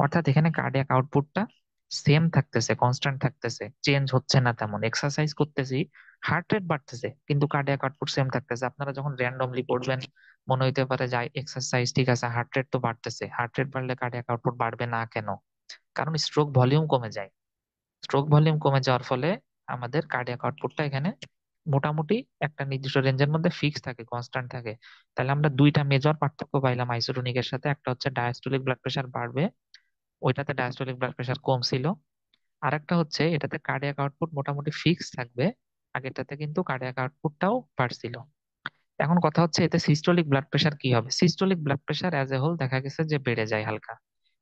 অর্থাৎ এখানে কার্ডিয়াক আউটপুটটা সেম থাকতেছে, কনস্ট্যান্ট থাকতেছে, চেঞ্জ হচ্ছে না তেমন। এক্সারসাইজ করতেছি, হার্ট রেট বাড়তেছে, কিন্তু কার্ডিয়াক আউটপুট সেম থাকতেছে। আপনারা যখন র্যান্ডমলি পড়বেন, মনে হইতে পারে যে এক্সারসাইজ ঠিক আছে, হার্ট রেট তো বাড়তেছে, হার্ট রেট বাড়লে কার্ডিয়াক আউটপুট বাড়বে না কেন? কারণ স্ট্রোক ভলিউম কমে যায়। স্ট্রোক ভলিউম কমে যাওয়ার ফলে আমাদের কার্ডিয়াক আউটপুটটা এখানে মোটামুটি একটা নির্দিষ্ট রেঞ্জের মধ্যে ফিক্স থাকে, কনস্ট্যান্ট থাকে। তাহলে আমরা দুইটা মেজর পার্থক্য পাইলাম আইসোটোনিকের সাথে, একটা হচ্ছে ডায়াস্টোলিক ব্লাড প্রেশার বাড়বে, ওইটাতে ডায়াস্টোলিক ব্লাড প্রেশার কম ছিল। আর একটা হচ্ছে এটাতে কার্ডিয়াক আউটপুট মোটামুটি ফিক্স থাকবে, আগেরটাতে কিন্তু কার্ডিয়াক আউটপুটটাও বাড়ছিল। এখন কথা হচ্ছে এতে সিস্টোলিক ব্লাড প্রেশার কি হবে? Systolic blood pressure as a whole দেখা গেছে যে বেড়ে যায় হালকা,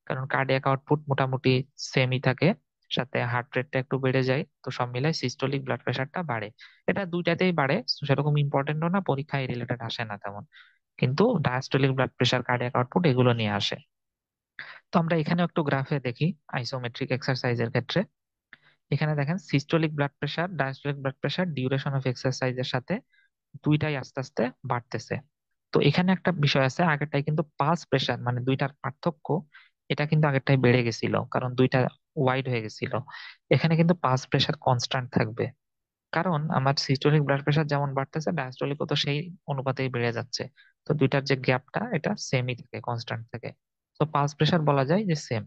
কারণ কার্ডিয়াক আউটপুট মোটামুটি সেমই থাকে, সাথে হার্ট রেটটা একটু বেড়ে যায়, তো সব মিলাই সিস্টোলিক ব্লাড প্রেশারটা বাড়ে। এটা দুইটাতেই বাড়ে, তো সেরকম ইম্পর্টেন্টও না, পরীক্ষায় রিলেটেড আসে না তেমন। কিন্তু diastolic blood pressure, cardiac output এগুলো নিয়ে আসে। তো আমরা এখানেও একটু গ্রাফে দেখি আইসোমেট্রিক এক্সারসাইজের ক্ষেত্রে। এখানে দেখেন systolic blood pressure, diastolic blood pressure duration of এক্সারসাইজের সাথে দুইটাই আস্তে আস্তে বাড়তেছে। তো এখানে একটা বিষয় আছে, আগেরটাই কিন্তু পালস প্রেশার, মানে দুইটার পার্থক্য, এটা কিন্তু আগেরটাই বেড়ে গেছিল, কারণ দুইটা ওয়াইড হয়ে গেছিল। এখানে কিন্তু পালস প্রেশার কনস্ট্যান্ট থাকবে, কারণ আমার সিস্টোলিক ব্লাড প্রেশার যেমন বাড়তেছে, ডায়াস্টোলিকও তো সেই অনুপাতেই বেড়ে যাচ্ছে। তো দুইটার যে গ্যাপটা, এটা সেমই থাকে, কনস্ট্যান্ট থাকে। তো পালস প্রেশার বলা যায় যে সেম।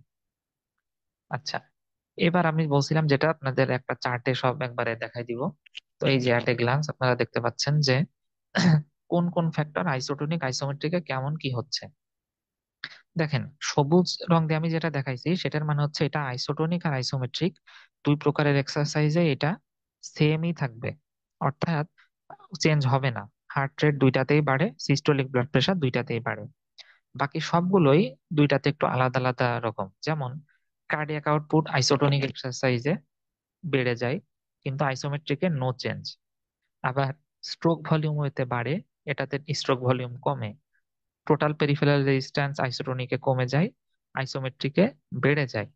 আচ্ছা, এবার আমি বলছিলাম যেটা আপনাদের একটা চার্টে সব একবারে দেখাই দিব। তো এই যে অ্যাট এ গ্লান্স আপনারা দেখতে পাচ্ছেন যে কোন কোন ফ্যাক্টর আইসোটোনিক আইসোমেট্রিকে কেমন কি হচ্ছে। দেখেন সবুজ রং দিয়ে আমি যেটা দেখাইছি, সেটার মানে হচ্ছে এটা আইসোটোনিক আর আইসোমেট্রিক দুই প্রকারের এক্সারসাইজে এটা সেমই থাকবে, অর্থাৎ চেঞ্জ হবে না। হার্ট রেট দুইটাতেই বাড়ে, সিস্টোলিক ব্লাড প্রেশার দুইটাতেই বাড়ে। বাকি সবগুলোই দুইটাতে একটু আলাদা আলাদা রকম। যেমন কার্ডিয়াক আউটপুট আইসোটোনিক এক্সারসাইজে বেড়ে যায়, কিন্তু আইসোমেট্রিকে নো চেঞ্জ। আবার স্ট্রোক ভলিউম এতে বাড়ে, এটাতে স্ট্রোক ভলিউম কমে। টোটাল পেরিফেরাল রেজিস্ট্যান্স আইসোটোনিকে কমে যায়, আইসোমেট্রিকে বেড়ে যায়।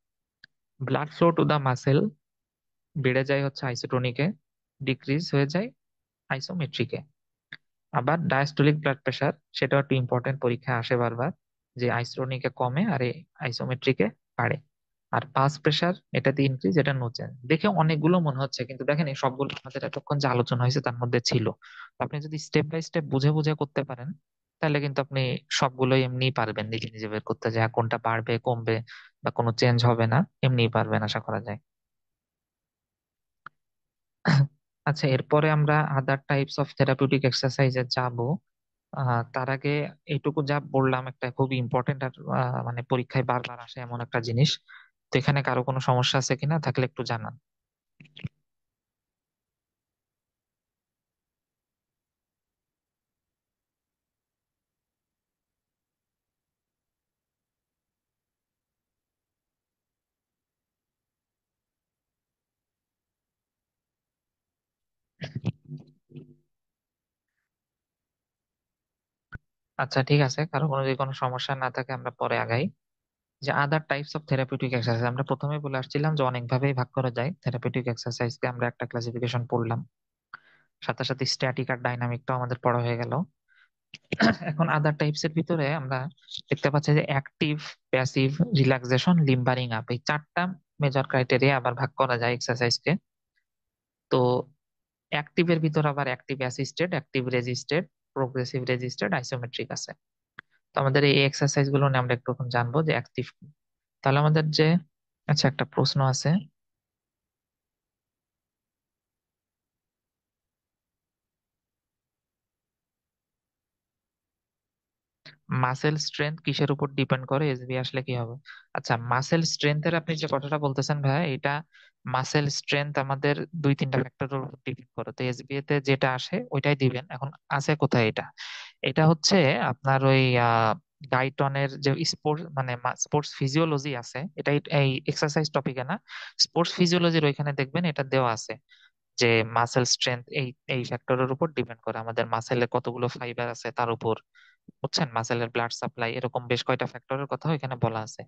Blood flow to the muscle বেড়ে যায় হচ্ছে আইসোটোনিকে, ডিক্রিজ হয়ে যায় আইসোমেট্রিকে। আবার ডায়াস্টোলিক ব্লাড প্রেশার, সেটাও একটু ইম্পর্টেন্ট, পরীক্ষায় আসে বারবার, যে আইসোটোনিকে কমে আর এই আইসোমেট্রিকে বাড়ে। আর পালস প্রেসার এটাতে ইনক্রিজ, এটা নো চেঞ্জ। দেখে অনেকগুলো মনে হচ্ছে, কিন্তু দেখেন এই সবগুলো আমাদের এতক্ষণ যে আলোচনা হয়েছে তার মধ্যে ছিল। তো আপনি যদি স্টেপ বাই স্টেপ বুঝে বুঝে করতে পারেন, তাহলে কিন্তু আপনি সবগুলোই এমনিই পারবেন নিজে নিজে বের করতে, যে হ্যাঁ, কোনটা বাড়বে কমবে বা কোনো চেঞ্জ হবে না, এমনিই পারবেন আশা করা যায়। আচ্ছা, এরপরে আমরা আদার টাইপস অফ থেরাপিউটিক এক্সারসাইজে যাব। তার আগে এইটুকু যা বললাম একটা খুবই ইম্পর্টেন্ট, আর মানে পরীক্ষায় বারবার আসে এমন একটা জিনিস। তো এখানে কারো কোনো সমস্যা আছে কিনা, থাকলে একটু জানান। আচ্ছা, ঠিক আছে, কারো কোনো যদি কোনো সমস্যা না থাকে আমরা পরে আগাই। যে আদার টাইপস অফ থেরাপিউটিক এক্সারসাইজ, আমরা প্রথমে বলে আসছিলাম যে অনেক ভাবেই ভাগ করা যায় থেরাপিউটিক এক্সারসাইজকে, আমরা একটা ক্লাসিফিকেশন পড়লাম, সাথে সাথে স্ট্যাটিক আর ডাইনামিকটাও আমাদের পড়া হয়ে গেল। এখন আদার টাইপস এর ভিতরে আমরা দেখতে পাচ্ছি যে অ্যাক্টিভ, প্যাসিভ, রিল্যাক্সেশন, লিম্বারিং আপ, এই চারটা মেজর ক্রাইটেরিয়া আবার ভাগ করা যায় এক্সারসাইজকে। তো অ্যাক্টিভের ভিতর আবার active assisted, active resisted, progressive resisted, isometric আছে। তো আমাদের এই এক্সারসাইজ গুলো নিয়ে আমরা একটু এখন জানবো যে অ্যাক্টিভ। তাহলে আমাদের যে, আচ্ছা একটা প্রশ্ন আছে, মাসেল স্ট্রেংথ কিসের উপর ডিপেন্ড করে, এসবি আসলে কি হবে? আচ্ছা, মাসেল স্ট্রেংথের আপনি যে কথাটা বলতেছেন ভাইয়া, এটা মাসেল স্ট্রেংথ আমাদের দুই তিনটা ফ্যাক্টরের উপর ডিপেন্ড করে। তো এসবিএ তে যেটা আসে ওইটাই দিবেন। এখন আছে কোথায় এটা? এটা হচ্ছে আপনার ওই গাইটনের যে স্পোর্টস মানে স্পোর্টস ফিজিওলজি আছে, এটা এই এক্সারসাইজ টপিকে না, স্পোর্টস ফিজিওলজির ওইখানে দেখবেন এটা দেওয়া আছে যে মাসেল স্ট্রেংথ এই এই ফ্যাক্টরের উপর ডিপেন্ড করে, আমাদের মাসেলে কতগুলো ফাইবার আছে তার উপর, বুঝছেন, মাসেলের ব্লাড সাপ্লাই, এরকম বেশ কয়টা ফ্যাক্টরের কথা এখানে বলা আছে।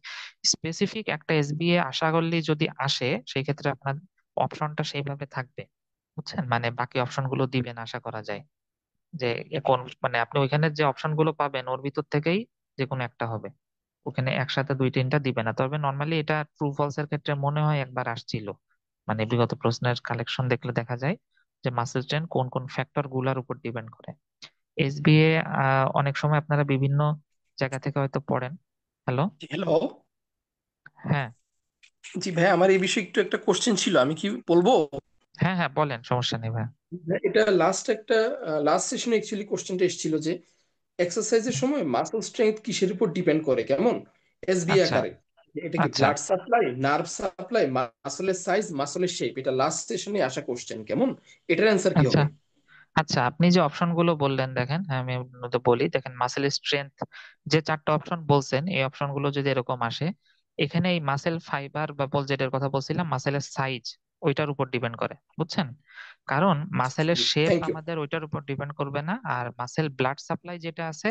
স্পেসিফিক একটা এসবিএ আশা করলে যদি আসে, সেই ক্ষেত্রে আপনার অপশনটা সেইভাবে থাকবে, বুঝছেন, মানে বাকি অপশন গুলো দিবেন আশা করা যায়। যে কোন মানে আপনি ওইখানে যে অপশন গুলো পাবেন ওর ভিতর থেকেই যে কোনো একটা হবে, ওখানে একসাথে দুই তিনটা দিবে না। তবে নর্মালি এটা ট্রু ফলস এর ক্ষেত্রে মনে হয় একবার আসছিল, মানে বিগত প্রশ্নের কালেকশন দেখলে দেখা যায় যে মাসেল স্ট্রেন কোন কোন ফ্যাক্টর গুলার উপর ডিপেন্ড করে। এসবিএ অনেক সময় আপনারা বিভিন্ন জায়গা থেকে হয়তো পড়েন। হ্যালো। হ্যালো। হ্যাঁ, জি ভাই, আমার এই বিষয়ে একটু একটা কোশ্চেন ছিল, আমি কি বলবো? হ্যাঁ, হ্যাঁ, বলেন, সমস্যা নেই ভাই। এটা লাস্ট সেশনে অ্যাকচুয়ালি কোশ্চেনটা এসেছিল যে এক্সারসাইজের সময় মাসল স্ট্রেংথ কিসের উপর ডিপেন্ড করে, কেমন এসবি আচ্ছা, আকারে। এটা কি আচ্ছা, ব্লাড সাপ্লাই, নার্ভ সাপ্লাই, মাসলের সাইজ, মাসলের শেপ? এটা লাস্ট সেশনে আসা কোশ্চেন, কেমন এটার অ্যান্সার কি আচ্ছা, হবে? আচ্ছা, আপনি যে অপশন গুলো বললেন দেখেন, হ্যাঁ, আমি আপনাকে বলি, দেখেন মাসেল স্ট্রেংথ যে চারটা অপশন বলছেন, এই অপশন গুলো যদি এরকম আসে, এখানে এই মাসেল ফাইবার বা যেটার কথা বলছিলাম মাসেলের সাইজ, ওইটার উপর ডিপেন্ড করে, বুঝছেন। কারণ মাসেলের শেপ থ্যাংক ইউ। আমাদের ওইটার উপর ডিপেন্ড করবে না, আর মাসেল ব্লাড সাপ্লাই যেটা আছে,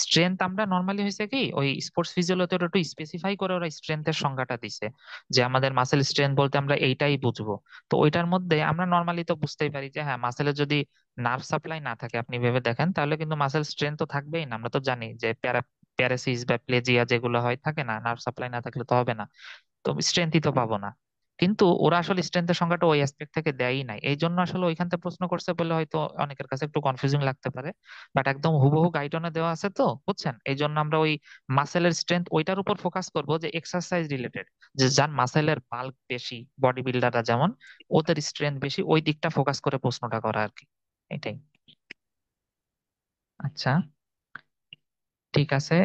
স্ট্রেংথ আমরা নর্মালি হয়েছে কি ওই স্পোর্টস ফিজিওলজিতে ওটা একটু স্পেসিফাই করে ওরা স্ট্রেংথের সংজ্ঞাটা দিছে, যে আমাদের মাসেল স্ট্রেংথ বলতে আমরা এইটাই বুঝবো। তো ওইটার মধ্যে আমরা নর্মালি তো বুঝতেই পারি যে হ্যাঁ, মাসেলের যদি নার্ভ সাপ্লাই না থাকে, আপনি ভেবে দেখেন, তাহলে কিন্তু মাসেল স্ট্রেংথ তো থাকবেই না। আমরা তো জানি যে প্যারাসিস বা প্লেজিয়া যেগুলো হয় থাকে না, নার্ভ সাপ্লাই না থাকলে তো হবে না, তো স্ট্রেংথই তো পাবো না। কিন্তু ওরা আসলে স্ট্রেংথের সংজ্ঞাটা ওই অ্যাসপেক্ট থেকে দেয়ই নাই, এই জন্য আসলে ওইখান থেকে প্রশ্ন করছে বলে হয়তো অনেকের কাছে একটু কনফিউজিং লাগতে পারে। বাট একদম হুবহু গাইডনে দেওয়া আছে, তো বুঝছেন, এই জন্য আমরা ওই মাসেলের স্ট্রেংথ ওইটার উপর ফোকাস করব, যে এক্সারসাইজ রিলেটেড, যে যার মাসেলের বাল্ক বেশি, বডি বিল্ডাররা যেমন, ওদের স্ট্রেংথ বেশি, ওই দিকটা ফোকাস করে প্রশ্নটা করা আর কি, এটাই। আচ্ছা, ঠিক আছে।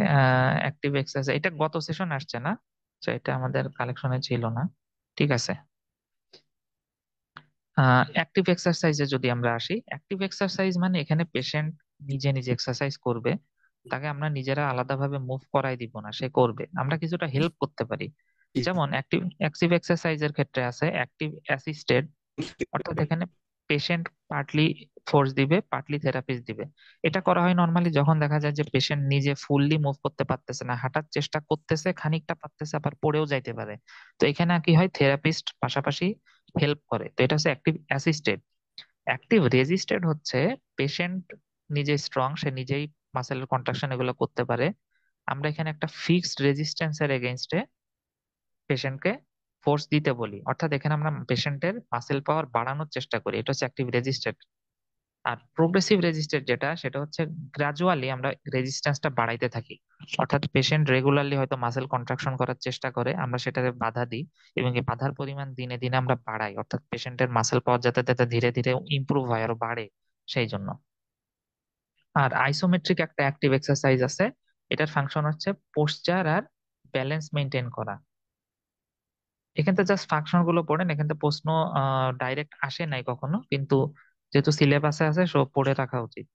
অ্যাক্টিভ এক্সারসাইজ এটা গত সেশন আসছে না, তো এটা আমাদের কালেকশনে ছিল না। ঠিক আছে। অ্যাক্টিভ এক্সারসাইজে যদি আমরা আসি, অ্যাক্টিভ এক্সারসাইজ মানে এখানে পেশেন্ট নিজে নিজে এক্সারসাইজ করবে, তাকে আমরা নিজেরা আলাদাভাবে মুভ করাই দিব না, সে করবে, আমরা কিছুটা হেল্প করতে পারি। যেমন অ্যাক্টিভ অ্যাক্টিভ এক্সারসাইজের ক্ষেত্রে আছে অ্যাক্টিভ অ্যাসিস্টেড, অর্থাৎ এখানে পেশেন্ট পার্টলি ফোর্স দিবে, পার্টলি থেরাপিস্ট দিবে। এটা করা হয় নর্মালি যখন দেখা যায় যে পেশেন্ট নিজে ফুললি মুভ করতে পারতেছে না, হাঁটার চেষ্টা করতেছে, খানিকটা পারতেছে, আবার পড়েও যাইতে পারে। তো এখানে কি হয়, থেরাপিস্ট পাশাপাশি হেল্প করে, তো এটা হচ্ছে অ্যাক্টিভ অ্যাসিস্টেড। অ্যাক্টিভ রেজিস্টেড হচ্ছে পেশেন্ট নিজে স্ট্রং, সে নিজেই মাসেলের কন্ট্রাকশন এগুলো করতে পারে, আমরা এখানে একটা ফিক্সড রেজিস্ট্যান্সের এগেইনস্টে পেশেন্টকে ফোর্স দিতে বলি, অর্থাৎ এখানে আমরা পেশেন্টের মাসেল পাওয়ার বাড়ানোর চেষ্টা করি, এটা হচ্ছে অ্যাক্টিভ রেজিস্ট্যান্স। আর প্রোগ্রেসিভ রেজিস্ট্যান্স যেটা, সেটা হচ্ছে গ্রাজুয়ালি আমরা রেজিস্ট্যান্সটা বাড়াইতে থাকি। অর্থাৎ পেশেন্ট রেগুলারলি হয়তো মাসেল কন্ট্রাকশন করার চেষ্টা করে, আমরা সেটাতে বাধা দিই এবং এই বাধার পরিমাণ দিনে দিনে আমরা বাড়াই, অর্থাৎ পেশেন্টের মাসেল পাওয়ার যাতে যাতে ধীরে ধীরে ইমপ্রুভ হয় আরো বাড়ে সেই জন্য। আর আইসোমেট্রিক একটা অ্যাক্টিভ এক্সারসাইজ আছে, এটার ফাংশন হচ্ছে পোস্চার আর ব্যালেন্স মেনটেন করা। এখান থেকে জাস্ট ফাংশন গুলো পড়েন, এখান থেকে প্রশ্ন ডাইরেক্ট আসে নাই কখনো, কিন্তু যেহেতু সিলেবাসে আছে সব পড়ে রাখা উচিত।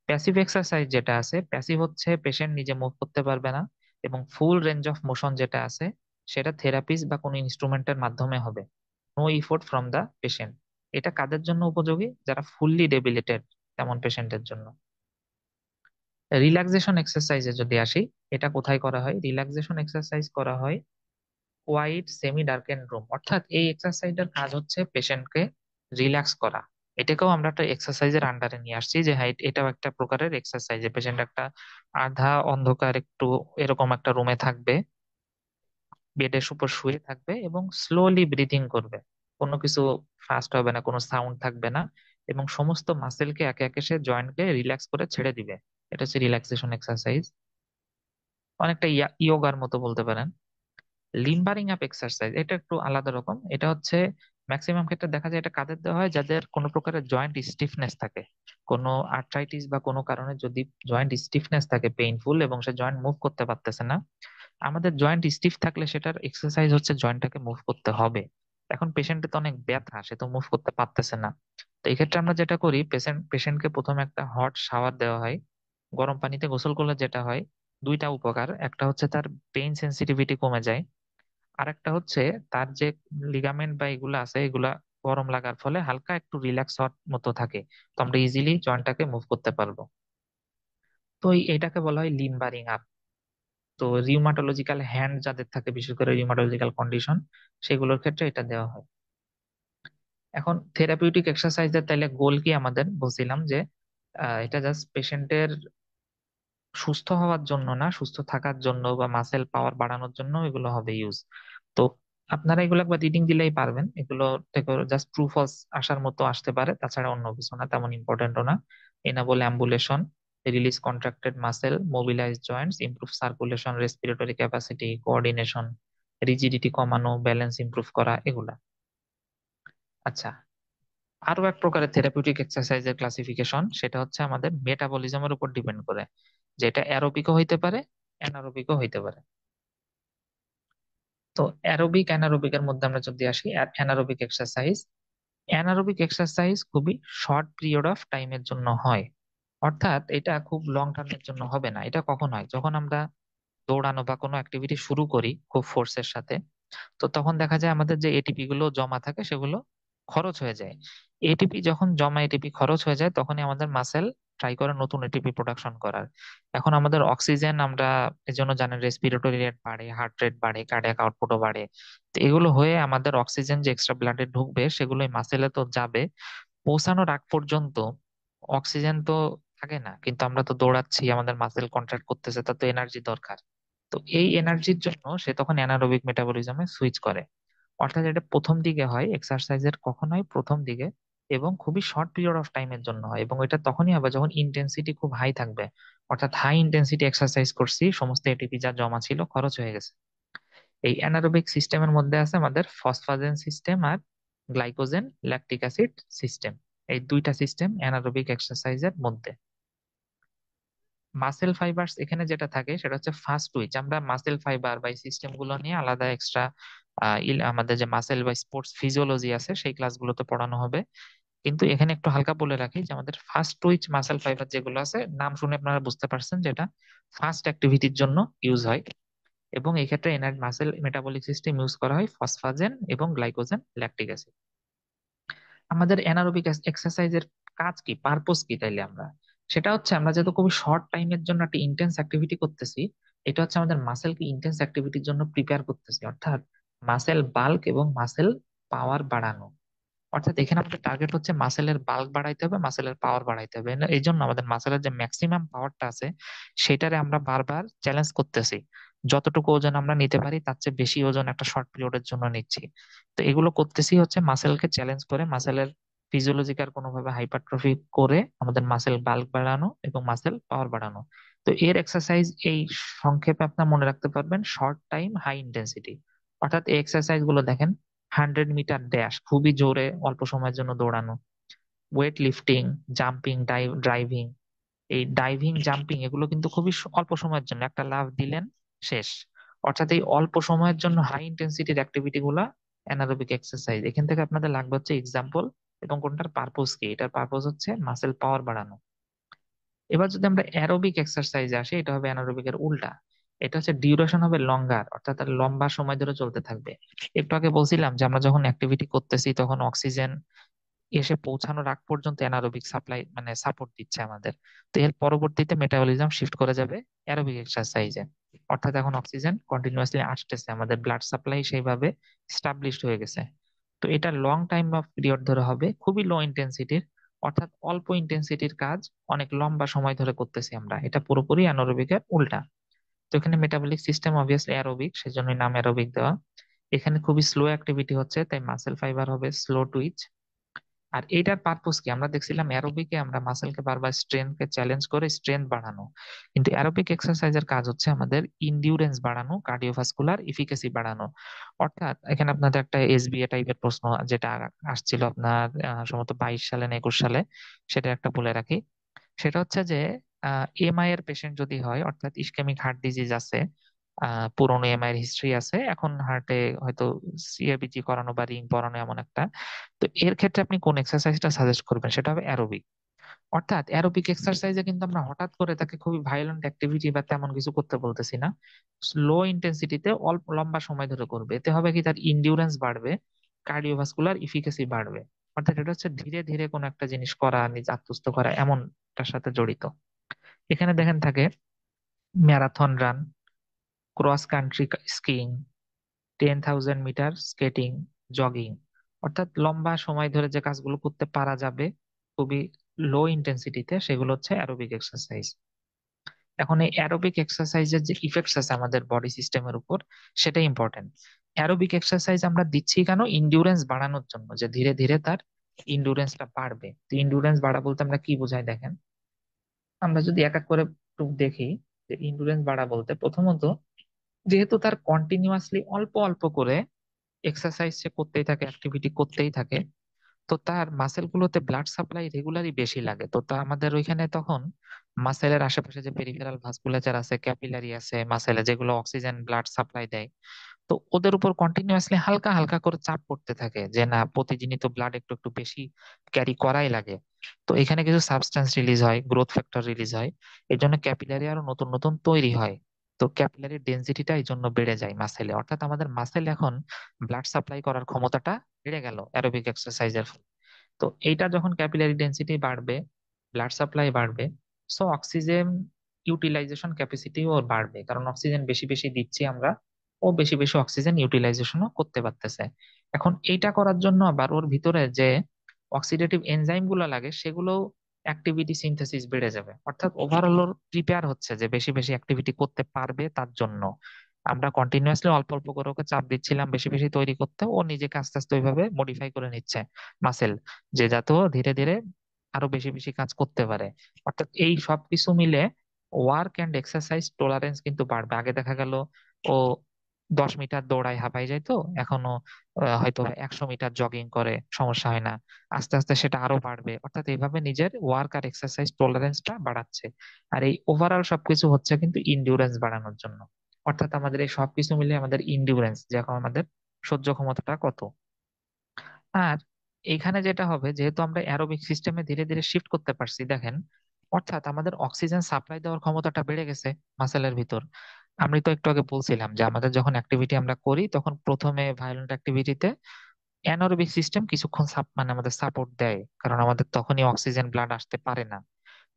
প্যাসিভ এক্সারসাইজ যেটা আছে, প্যাসিভ হচ্ছে পেশেন্ট নিজে মুভ করতে পারবে না, এবং ফুল রেঞ্জ অফ মোশন যেটা আছে সেটা থেরাপিস্ট বা কোনো ইনস্ট্রুমেন্টের মাধ্যমে হবে, no effort from the patient. এটা কাদের জন্য উপযোগী? যারা ফুললি ডেবিলিটেড তেমন পেশেন্টের জন্য। রিল্যাক্সেশন এক্সারসাইজে যদি আসি, এটা কোথায় করা হয়? রিল্যাক্সেশন এক্সারসাইজ করা হয় কোয়াইট সেমি ডার্কেন রুম, অর্থাৎ এই এক্সারসাইজের কাজ হচ্ছে পেশেন্টকে রিল্যাক্স করা। এটাকেও আমরা একটা এক্সারসাইজের আন্ডারে নিয়ে আসছি, যে হাইট এটাও একটা প্রকারের এক্সারসাইজ। পেশেন্ট একটা আধা অন্ধকার একটু এরকম একটা রুমে থাকবে, বেডের উপর শুয়ে থাকবে এবং স্লোলি ব্রিথিং করবে। কোনো কিছু ফাস্ট হবে না, কোনো সাউন্ড থাকবে না, এবং সমস্ত মাসেলকে একে একে সে জয়েন্টকে রিল্যাক্স করে ছেড়ে দিবে। এটা হচ্ছে রিল্যাক্সেশন এক্সারসাইজ, অনেকটা ইয়োগার মতো বলতে পারেন। লিম্বারিং আপ এক্সারসাইজ এটা একটু আলাদা রকম, এটা হচ্ছে ম্যাক্সিমাম ক্ষেত্রে দেখা যায় এটা কাদের দেওয়া হয়? যাদের কোনো প্রকারের জয়েন্ট স্টিফনেস থাকে, কোনো আর্থ্রাইটিস বা কোনো কারণে যদি জয়েন্ট স্টিফনেস থাকে পেইনফুল, এবং সে জয়েন্ট মুভ করতে পারতেছে না। আমাদের জয়েন্ট স্টিফ থাকলে সেটার এক্সারসাইজ হচ্ছে জয়েন্টটাকে মুভ করতে হবে। এখন পেশেন্টের তো অনেক ব্যথা, সে তো মুভ করতে পারতেছে না। তো এই ক্ষেত্রে আমরা যেটা করি, পেশেন্টকে প্রথমে একটা হট শাওয়ার দেওয়া হয়। গরম পানিতে গোসল করলে যেটা হয়, দুইটা উপকার, একটা হচ্ছে তার পেইন সেন্সিটিভিটি কমে যায়, আর একটা হচ্ছে তার যে লিগামেন্ট বা এগুলা আছে এগুলা গরম লাগার ফলে হালকা একটু রিল্যাক্স হওয়ার মতো থাকে। তো আমরা ইজিলি জয়েন্টটাকে মুভ করতে পারবো। তো এটাকে বলা হয় লিম্বারিং আপ। তো রিউমাটোলজিক্যাল হ্যান্ড যাদের থাকে, বিশেষ করে রিউমাটোলজিক্যাল কন্ডিশন, সেগুলোর ক্ষেত্রে এটা দেওয়া হয়। এখন থেরাপিউটিক এক্সারসাইজের তাইলে গোল কি? আমাদের বলছিলাম যে এটা জাস্ট পেশেন্টের সুস্থ হওয়ার জন্য না, সুস্থ থাকার জন্য বা মাসেল পাওয়ার বাড়ানোর জন্য এগুলো হবে ইউজ। তো আপনারা এগুলো একবার রিডিং দিলেই পারবেন, এগুলো থেকে জাস্ট ট্রু ফলস আসার মতো আসতে পারে, তাছাড়া অন্য কিছু না, তেমন ইম্পর্টেন্টও না। Enable ambulation, release contracted muscle, mobilise joints, improve circulation, respiratory capacity, coordination, rigidity কমানো, ব্যালেন্স ইমপ্রুভ করা, এগুলা। আচ্ছা, আরো এক প্রকারের থেরাপিউটিক এক্সারসাইজের ক্লাসিফিকেশন, সেটা হচ্ছে আমাদের মেটাবলিজমের উপর ডিপেন্ড করে, যেটা অ্যারোবিকও হইতে পারে, অ্যানারোবিকও হইতে পারে। তো অ্যারোবিক অ্যানারোবিকের মধ্যে আমরা যদি আসি, অ্যানারোবিক এক্সারসাইজ, অ্যানারোবিক এক্সারসাইজ খুবই শর্ট পিরিয়ড অফ টাইমের জন্য হয়, অর্থাৎ এটা খুব লং টার্মের জন্য হবে না। এটা কখন হয়? যখন আমরা দৌড়ানো বা কোনো অ্যাক্টিভিটি শুরু করি খুব ফোর্সের সাথে, তো তখন দেখা যায় আমাদের যে এটিপি গুলো জমা থাকে সেগুলো খরচ হয়ে যায়। এটিপি যখন জমা, এটিপি খরচ হয়ে যায়, তখনই আমাদের মাসেল ট্রাই করে নতুন এটিপি প্রোডাকশন করার। এখন আমাদের অক্সিজেন, আমরা এজন্য জানেন রেসপিরেটরি রেট বাড়ে, হার্ট রেট বাড়ে, কার্ডিয়াক আউটপুটও বাড়ে। তো এগুলো হয়ে আমাদের অক্সিজেন যে এক্সট্রা ব্লাডে ঢুকবে সেগুলো মাসেলে তো যাবে, পৌঁছানোর আগ পর্যন্ত অক্সিজেন তো থাকে না, কিন্তু আমরা তো দৌড়াচ্ছি, আমাদের মাসেল কন্ট্রাক্ট করতেছে, তার তো এনার্জি দরকার। তো এই এনার্জির জন্য সে তখন অ্যানারোবিক মেটাবলিজমে সুইচ করে। অর্থাৎ এটা প্রথম দিকে হয়, এক্সারসাইজের কখন হয়? প্রথম দিকে, এবং খুবই শর্ট পিরিয়ড অফ টাইমের জন্য হয়, এবং এটা তখনই হবে যখন ইন্টেন্সিটি খুব হাই থাকবে। অর্থাৎ হাই ইন্টেন্সিটি এক্সারসাইজ করছি, সমস্ত এটিপি যা জমা ছিল খরচ হয়ে গেছে। এই অ্যানারোবিক সিস্টেমের মধ্যে আছে আমাদের ফসফাজেন সিস্টেম আর গ্লাইকোজেন ল্যাকটিক অ্যাসিড সিস্টেম। এই দুইটা সিস্টেম অ্যানারোবিক এক্সারসাইজের মধ্যে। মাসেল ফাইবারস এখানে যেটা থাকে সেটা হচ্ছে ফাস্ট টুইচ। আমরা মাসেল ফাইবার বা এই সিস্টেম গুলো নিয়ে আলাদা এক্সট্রা আমাদের যে মাসেল বা স্পোর্টস ফিজিওলজি আছে সেই ক্লাসগুলোতে পড়ানো হবে। কিন্তু এখানে একটু হালকা বলে রাখি যে আমাদের ফাস্ট টুইচ মাসেল ফাইবার যেগুলো আছে, নাম শুনে আপনারা বুঝতে পারছেন যেটা ফাস্ট অ্যাক্টিভিটির জন্য ইউজ হয়, এবং এই ক্ষেত্রে energy muscle metabolic system use করা হয় ফসফাজেন এবং গ্লাইকোজেন ল্যাকটিক অ্যাসিড। আমাদের অ্যানারোবিক এক্সারসাইজের কাজ কি, পারপোজ কি তাইলে? আমরা সেটা হচ্ছে, আমরা যেহেতু খুবই শর্ট টাইমের জন্য একটা ইন্টেন্স অ্যাক্টিভিটি করতেছি, এটা হচ্ছে আমাদের মাসেলকে ইন্টেন্স অ্যাক্টিভিটির জন্য প্রিপেয়ার করতেছি, অর্থাৎ মাসেল বাল্ক এবং মাসেল পাওয়ার বাড়ানো। অর্থাৎ এখানে আমাদের টার্গেট হচ্ছে মাসেলের বাল্ক বাড়াইতে হবে, মাসেলের পাওয়ার বাড়াইতে হবে। এই জন্য আমাদের মাসেলের যে ম্যাক্সিমাম পাওয়ারটা আছে সেটারে আমরা বারবার চ্যালেঞ্জ করতেছি, যতটুকু ওজন আমরা নিতে পারি তার চেয়ে বেশি ওজন একটা শর্ট পিরিয়ডের জন্য নিচ্ছি। তো এগুলো করতেছি হচ্ছে মাসেলকে চ্যালেঞ্জ করে, মাসেলের ফিজিওলজিক্যাল কোনোভাবে হাইপারট্রফি করে আমাদের মাসেল বাল্ক বাড়ানো এবং মাসেল পাওয়ার বাড়ানো। তো এর এক্সারসাইজ এই সংক্ষেপে আপনার মনে রাখতে পারবেন, শর্ট টাইম হাই ইন্টেন্সিটি। অর্থাৎ এই এক্সারসাইজ গুলো দেখেন, 100 মিটার ড্যাশ, খুবই জোরে অল্প সময়ের জন্য দৌড়ানো, ওয়েট লিফটিং, জাম্পিং, ড্রাইভিং। এই ডাইভিং, জাম্পিং এগুলো কিন্তু খুবই অল্প সময়ের জন্য, একটা লাফ দিলেন শেষ। অর্থাৎ এই অল্প সময়ের জন্য হাই ইন্টেন্সিটির অ্যাক্টিভিটি গুলা অ্যানারোবিক এক্সারসাইজ। এখান থেকে আপনাদের লাগবে হচ্ছে এক্সাম্পল এবং কোনটার পারপোজ কি। এটার পারপোজ হচ্ছে মাসেল পাওয়ার বাড়ানো। এবার যদি আমরা অ্যারোবিক এক্সারসাইজে আসি, এটা হবে অ্যানারোবিকের উল্টা। এটা হচ্ছে ডিউরেশন হবে লঙ্গার, অর্থাৎ আর লম্বা সময় ধরে চলতে থাকবে। একটু আগে বলছিলাম যে আমরা যখন অ্যাক্টিভিটি করতেছি তখন অক্সিজেন এসে পৌঁছানোর আগ পর্যন্ত অ্যানারোবিক সাপ্লাই মানে সাপোর্ট দিচ্ছে আমাদের। তো এর পরবর্তীতে মেটাবলিজম শিফট করে যাবে অ্যারোবিক এক্সারসাইজে। অর্থাৎ এখন অক্সিজেন কন্টিনিউয়াসলি আসতেছে, আমাদের ব্লাড সাপ্লাই সেইভাবে স্টাবলিশড হয়ে গেছে। তো এটা লং টাইম অফ পিরিয়ড ধরে হবে, খুবই লো ইন্টেন্সিটির। অর্থাৎ অল্প ইন্টেন্সিটির কাজ অনেক লম্বা সময় ধরে করতেছি আমরা, এটা পুরোপুরি অ্যানারোবিকের উল্টা। তো এখানে মেটাবলিক সিস্টেম অবভিয়াসলি অ্যারোবিক, সেজন্যই নাম অ্যারোবিক দেওয়া। এখানে খুবই স্লো অ্যাক্টিভিটি হচ্ছে, তাই মাসেল ফাইবার হবে স্লো টুইচ। আর এইটার পারপোজ কি, আমরা দেখছিলাম অ্যারোবিকে আমরা মাসেলকে বারবার স্ট্রেনকে চ্যালেঞ্জ করে স্ট্রেংথ বাড়ানো, কিন্তু অ্যারোবিক এক্সারসাইজের কাজ হচ্ছে আমাদের ইনডিউরেন্স বাড়ানো, কার্ডিওভাস্কুলার ইফিকেসি বাড়ানো। অর্থাৎ এখানে আপনাদের একটা এসবিএ টাইপের প্রশ্ন যেটা আসছিল আপনার সম্ভবত 22 সালে না 21 সালে, সেটা একটা বলে রাখি। সেটা হচ্ছে যে এমআই এর পেশেন্ট যদি হয়, অর্থাৎ ইসকেমিক হার্ট ডিজিজ আছে, পুরনো এমআই এর হিস্ট্রি আছে, এখন হার্টে হয়তো সিএবিজি করানো বা রিং পরানো এমন একটা। তো এর ক্ষেত্রে আপনি কোন এক্সারসাইজটা সাজেস্ট করবেন, সেটা হবে অ্যারোবিক। অর্থাৎ অ্যারোবিক এক্সারসাইজে কিন্তু আমরা হঠাৎ করে তাকে খুবই ভায়োলেন্ট অ্যাক্টিভিটি বা তেমন কিছু করতে বলতেছি না, স্লো ইন্টেন্সিটিতে অল্প লম্বা সময় ধরে করবে। এতে হবে কি, তার ইন্ডিউরেন্স বাড়বে, কার্ডিওভাস্কুলার ইফিকেসি বাড়বে। অর্থাৎ এটা হচ্ছে ধীরে ধীরে কোনো একটা জিনিস করা, নিজ আত্মস্থ করা, এমনটার সাথে জড়িত। এখানে দেখেন থাকে marathon run, cross country skiing, 10,000 metre skating, jogging. অর্থাৎ লম্বা সময় ধরে যে কাজগুলো করতে পারা যাবে খুবই লো ইন্টেন্সিটিতে, সেগুলো হচ্ছে অ্যারোবিক এক্সারসাইজ। এখন এই অ্যারোবিক এক্সারসাইজের যে ইফেক্টস আছে আমাদের বডি সিস্টেমের উপর, সেটা ইম্পর্টেন্ট। অ্যারোবিক এক্সারসাইজ আমরা দিচ্ছি কেন, ইন্ডিউরেন্স বাড়ানোর জন্য, যে ধীরে ধীরে তার ইন্ডিউরেন্সটা বাড়বে। তো ইন্ডিউরেন্স বাড়া বলতে আমরা কি বোঝাই দেখেন, আমরা যদি এক এক করে একটু দেখি, যে ইন্ডিউরেন্স বাড়া বলতে প্রথমত, যেহেতু তার কন্টিনিউয়াসলি অল্প অল্প করে এক্সারসাইজ সে করতেই থাকে, অ্যাক্টিভিটি করতেই থাকে, তো তার মাসেল গুলোতে ব্লাড সাপ্লাই রেগুলারই বেশি লাগে। তো তা আমাদের ওইখানে তখন মাসেলের আশেপাশে যে পেরিফেরাল ভাস্কুলাচার আছে, ক্যাপিলারি আছে মাসেলে, যেগুলো অক্সিজেন ব্লাড সাপ্লাই দেয়, তো ওদের উপর কন্টিনিউয়াসলি হালকা হালকা করে চাপ পড়তে থাকে, যে না প্রতিদিনই তো ব্লাড একটু একটু বেশি ক্যারি করাই লাগে। তো এখানে কিছু সাবস্টেন্স রিলিজ হয়, গ্রোথ ফ্যাক্টর রিলিজ হয়, এই জন্য ক্যাপিলারি আরো নতুন নতুন তৈরি হয়। তো ক্যাপিলারি ডেনসিটিটা এই জন্য বেড়ে যায় মাসেলে। অর্থাৎ আমাদের মাসেল এখন ব্লাড সাপ্লাই করার ক্ষমতাটা বেড়ে গেল অ্যারোবিক এক্সারসাইজের। তো এইটা যখন ক্যাপিলারি ডেনসিটি বাড়বে, ব্লাড সাপ্লাই বাড়বে, সো অক্সিজেন ইউটিলাইজেশন ক্যাপাসিটিও বাড়বে, কারণ অক্সিজেন বেশি বেশি দিচ্ছি আমরা, ও বেশি বেশি অক্সিজেন ইউটিলাইজেশনও করতে পারতেছে। এখন এইটা করার জন্য আবার ওর ভিতরে যে অক্সিডেটিভ এনজাইম গুলো লাগে, সেগুলো অ্যাক্টিভিটি সিনথেসিস বেড়ে যাবে। অর্থাৎ ওভারঅল ওর প্রিপেয়ার হচ্ছে যে বেশি বেশি অ্যাক্টিভিটি করতে পারবে। তার জন্য আমরা কন্টিনিউয়াসলি অল্প অল্প করে ওকে চাপ দিচ্ছিলাম বেশি বেশি তৈরি করতে, ও নিজেকে আস্তে আস্তে ওইভাবে মডিফাই করে নিচ্ছে মাসেল, যে যাতে ও ধীরে ধীরে আরো বেশি বেশি কাজ করতে পারে। অর্থাৎ এই সব কিছু মিলে ওয়ার্ক অ্যান্ড এক্সারসাইজ টলারেন্স কিন্তু বাড়বে। আগে দেখা গেল ও 10 মিটার দৌড়ায় হাঁপাই যায়, তো এখনো হয়তো 100 মিটার জগিং করে সমস্যা হয় না, আস্তে আস্তে সেটা আরো বাড়বে। অর্থাৎ এইভাবে নিজের ওয়ার্ক আর এক্সারসাইজ টলারেন্সটা বাড়াচ্ছে। আর এই ওভারঅল সবকিছু হচ্ছে কিন্তু ইনডিউরেন্স বাড়ানোর জন্য। অর্থাৎ আমাদের এই সবকিছু মিলে আমাদের ইনডিউরেন্স, যে এখন আমাদের সহ্য ক্ষমতাটা কত। আর এখানে যেটা হবে, যেহেতু আমরা অ্যারোবিক সিস্টেমে ধীরে ধীরে শিফট করতে পারছি দেখেন, অর্থাৎ আমাদের অক্সিজেন সাপ্লাই দেওয়ার ক্ষমতাটা বেড়ে গেছে মাসেলের ভিতর। আমি তো একটু আগে বলছিলাম যে আমাদের যখন অ্যাক্টিভিটি আমরা করি, তখন প্রথমে ভায়োলেন্ট অ্যাক্টিভিটিতে অ্যানারোবিক সিস্টেম কিছুক্ষণ মানে আমাদের সাপোর্ট দেয়, কারণ আমাদের তখনই অক্সিজেন ব্লাড আসতে পারে না।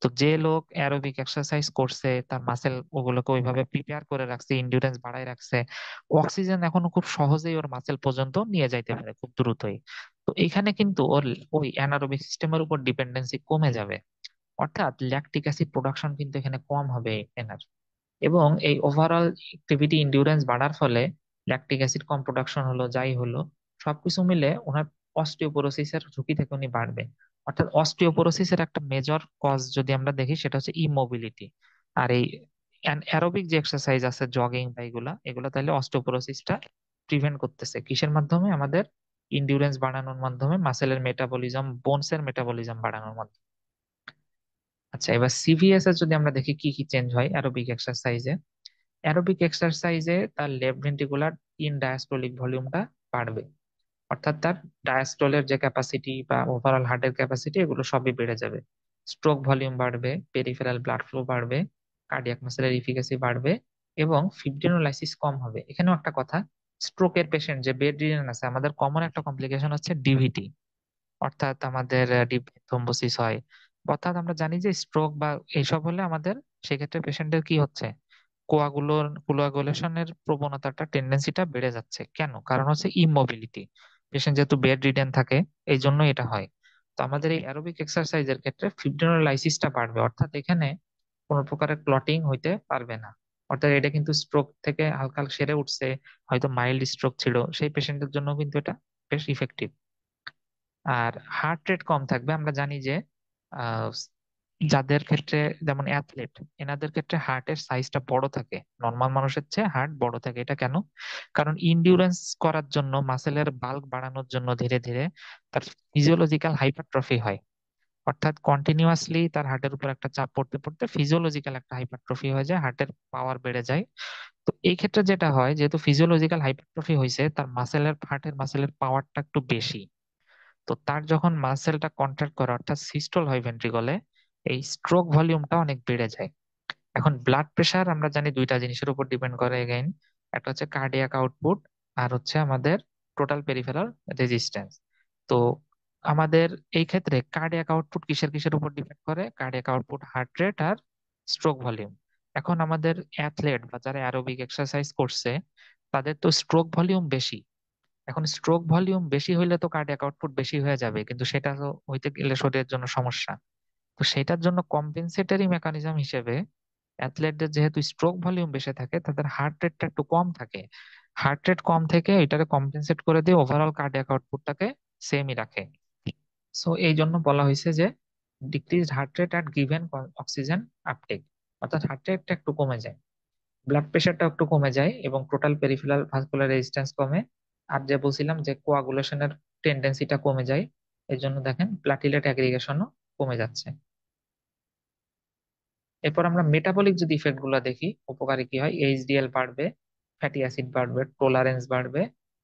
তো যে লোক অ্যারোবিক এক্সারসাইজ করছে, তার মাসেল ওগুলোকে ওইভাবে প্রিপেয়ার করে রাখছে, ইন্ডিউরেন্স বাড়ায় রাখছে, অক্সিজেন এখনো খুব সহজেই ওর মাসেল পর্যন্ত নিয়ে যাইতে পারে খুব দ্রুতই। তো এখানে কিন্তু ওর ওই অ্যানারোবিক সিস্টেমের উপর ডিপেন্ডেন্সি কমে যাবে। অর্থাৎ ল্যাকটিক অ্যাসিড প্রোডাকশন কিন্তু এখানে কম হবে এনার। এবং এই ওভারঅল অ্যাক্টিভিটি ইন্ডিউরেন্স বাড়ার ফলে ল্যাকটিক অ্যাসিড কম প্রোডাকশন হলো, যাই হলো, সবকিছু মিলে ওনার অস্টিওপোরোসিসের ঝুঁকি থেকে উনি বাড়বে। অর্থাৎ অস্টিওপোরোসিসের একটা মেজর কজ যদি আমরা দেখি সেটা হচ্ছে ইমোবিলিটি। আর এই অ্যারোবিক যে এক্সারসাইজ আছে, জগিং বা এগুলা এগুলা তাহলে অস্টিওপোরোসিসটা প্রিভেন্ট করতেছে কিসের মাধ্যমে? আমাদের ইন্ডিউরেন্স বাড়ানোর মাধ্যমে, মাসেলের মেটাবলিজম, বোনসের মেটাবলিজম বাড়ানোর মাধ্যমে। আচ্ছা, এবার সিভিএস এর যদি আমরা দেখি কি কি চেঞ্জ হয় অ্যারোবিক এক্সারসাইজে। অ্যারোবিক এক্সারসাইজে তার লেফট ভেন্ট্রিকুলার ইন ডায়াস্টোলিক ভলিউমটা বাড়বে। অর্থাৎ তার ডায়াস্টলের যে ক্যাপাসিটি বা ওভারঅল হার্টের ক্যাপাসিটি এগুলো সবই বেড়ে যাবে। স্ট্রোক ভলিউম বাড়বে, পেরিফেরাল ব্লাড ফ্লো বাড়বে, কার্ডিয়াক মাসেলের ইফিকাসি বাড়বে, এবং ফিব্রিনোলাইসিস কম হবে। এখানেও একটা কথা, স্ট্রোকের পেশেন্ট যে বেড রিডেন আছে, আমাদের কমন একটা কমপ্লিকেশন হচ্ছে ডিভিটি, অর্থাৎ আমাদের ডিপ থ্রম্বোসিস হয়। অর্থাৎ আমরা জানি যে স্ট্রোক বা এইসব হলে আমাদের সেক্ষেত্রে পেশেন্টের কি হচ্ছে, কোয়াগুলেশনের প্রবণতাটা, টেন্ডেন্সিটা বেড়ে যাচ্ছে। কেন? কারণ হচ্ছে ইমোবিলিটি। পেশেন্ট যেহেতু বেড রিডেন থাকে, এই জন্য এটা হয়। তো আমাদের এই অ্যারোবিক এক্সারসাইজের ক্ষেত্রে ফিব্রিনোলাইসিসটা বাড়বে, অর্থাৎ এখানে কোনো প্রকারের ক্লটিং হইতে পারবে না। অর্থাৎ এটা কিন্তু স্ট্রোক থেকে হালকা সেরে উঠছে, হয়তো মাইল্ড স্ট্রোক ছিল, সেই পেশেন্টের জন্য কিন্তু এটা বেশ ইফেক্টিভ। আর হার্ট রেট কম থাকবে। আমরা জানি যে আহ, যাদের ক্ষেত্রে, যেমন অ্যাথলেট, এনাদের ক্ষেত্রে হার্টের সাইজটা বড় থাকে, নর্মাল মানুষের চেয়ে হার্ট বড় থাকে। এটা কেন? কারণ ইন্ডিউরেন্স করার জন্য, মাসেলের বাল্ক বাড়ানোর জন্য ধীরে ধীরে তার ফিজিওলজিক্যাল হাইপারট্রফি হয়। অর্থাৎ কন্টিনিউয়াসলি তার হার্টের উপর একটা চাপ পড়তে পড়তে ফিজিওলজিক্যাল একটা হাইপারট্রফি হয়ে যায়, হার্টের পাওয়ার বেড়ে যায়। তো এই ক্ষেত্রে যেটা হয়, যেহেতু ফিজিওলজিক্যাল হাইপারট্রফি হয়েছে, তার হার্টের মাসেলের পাওয়ারটা একটু বেশি। তো তার যখন মাসেলটা কন্ট্রাক্ট করে, অর্থাৎ সিস্টল হয় ভেন্ট্রিকলে, এই স্ট্রোক ভলিউমটা অনেক বেড়ে যায়। এখন ব্লাড প্রেশার আমরা জানি দুইটা জিনিসের উপর ডিপেন্ড করে এগেইন, একটা হচ্ছে কার্ডিয়াক আউটপুট, আর হচ্ছে আমাদের টোটাল পেরিফেরাল রেজিস্ট্যান্স। তো আমাদের এই ক্ষেত্রে কার্ডিয়াক আউটপুট কিসের কিসের উপর ডিপেন্ড করে? কার্ডিয়াক আউটপুট, হার্ট রেট, আর স্ট্রোক ভলিউম। এখন আমাদের অ্যাথলেট বা যারা অ্যারোবিক এক্সারসাইজ করছে, তাদের তো স্ট্রোক ভলিউম বেশি। এখন স্ট্রোক ভলিউম বেশি হইলে তো কার্ডিয়াক আউটপুট বেশি হয়ে যাবে, কিন্তু সেটা তো হইতে গেলে শরীরের জন্য সমস্যা। তো সেটার জন্য কম্পেনসেটরি মেকানিজম হিসেবে অ্যাথলেটদের যেহেতু স্ট্রোক ভলিউম বেশি থাকে, তাদের হার্ট রেটটা একটু কম থাকে। হার্ট রেট কম থেকে এটাকে কম্পেনসেট করে দিয়ে ওভারঅল কার্ডিয়াক আউটপুটটাকে সেমই রাখে। সো এই জন্য বলা হয়েছে যে decreased heart rate at given oxygen uptake, অর্থাৎ হার্ট রেটটা একটু কমে যায়, ব্লাড প্রেশারটা একটু কমে যায়, এবং টোটাল পেরিফেরাল ভাস্কুলার রেজিস্ট্যান্স কমে। আর যে বলছিলাম যে কোয়াগুলেশনের টেন্ডেন্সিটা কমে যায়, এই জন্য দেখেন প্লাটিলেট অ্যাগ্রিগেশনও কমে যাচ্ছে। এরপর আমরা মেটাবলিক যদি ইফেক্ট গুলো দেখি, উপকারী কি হয়, এইচডিএল বাড়বে, ফ্যাটি অ্যাসিড বাড়বে, টলারেন্স বাড়বে,